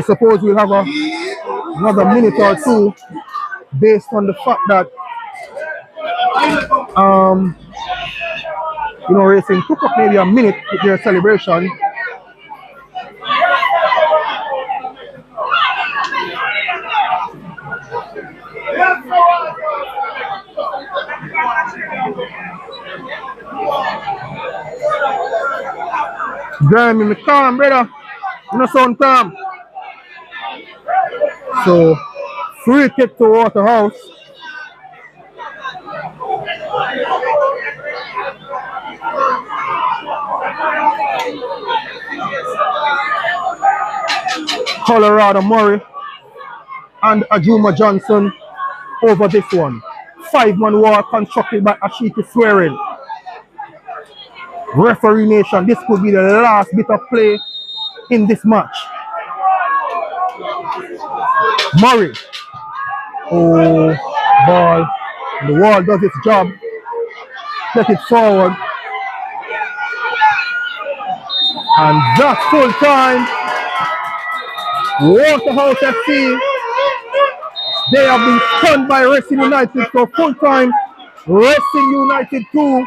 Speaker 2: suppose we'll have another minute or two based on the fact that Racing took up maybe a minute with their celebration. Graham, me calm, brother. You know, sound calm. So, free kick to Waterhouse. Colorado Murray and Ajuma Johnson over this one. 5-man war constructed by Ashiki Swearing. Referee nation, this could be the last bit of play in this match. Murray. Oh, ball. The wall does its job. Take it forward. And that's full time. Waterhouse FC. They have been stunned by Wrexham United. So full time. Wrexham United 2.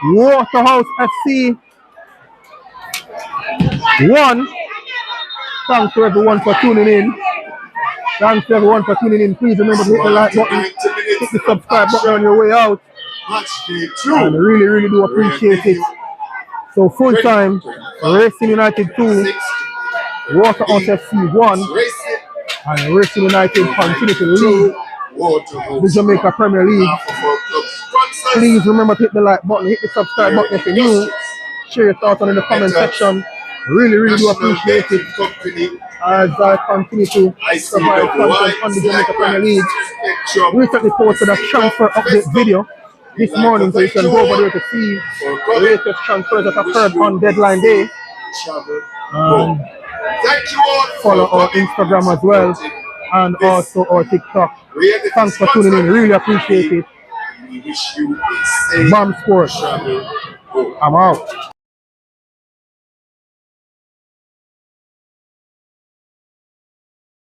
Speaker 2: Waterhouse FC 1. Thanks to everyone for tuning in. Thanks to everyone for tuning in. Please remember to hit the like button, hit the subscribe button on your way out. And really, really do appreciate it. So full time, Wrexham United 2, Waterhouse FC 1, and Wrexham United continue to lead the Jamaica Premier League. Please remember to hit the like button, hit the subscribe button if you're new. Share your thoughts on in the comment section. Really, really do appreciate it as I continue to provide content on the Jamaica Premier League. We recently posted a transfer update video this morning, so you can go over there to see the latest transfers that occurred on deadline day. Follow our Instagram as well, and also our TikTok. Thanks for tuning in, really appreciate it. BAM Sports, I'm out.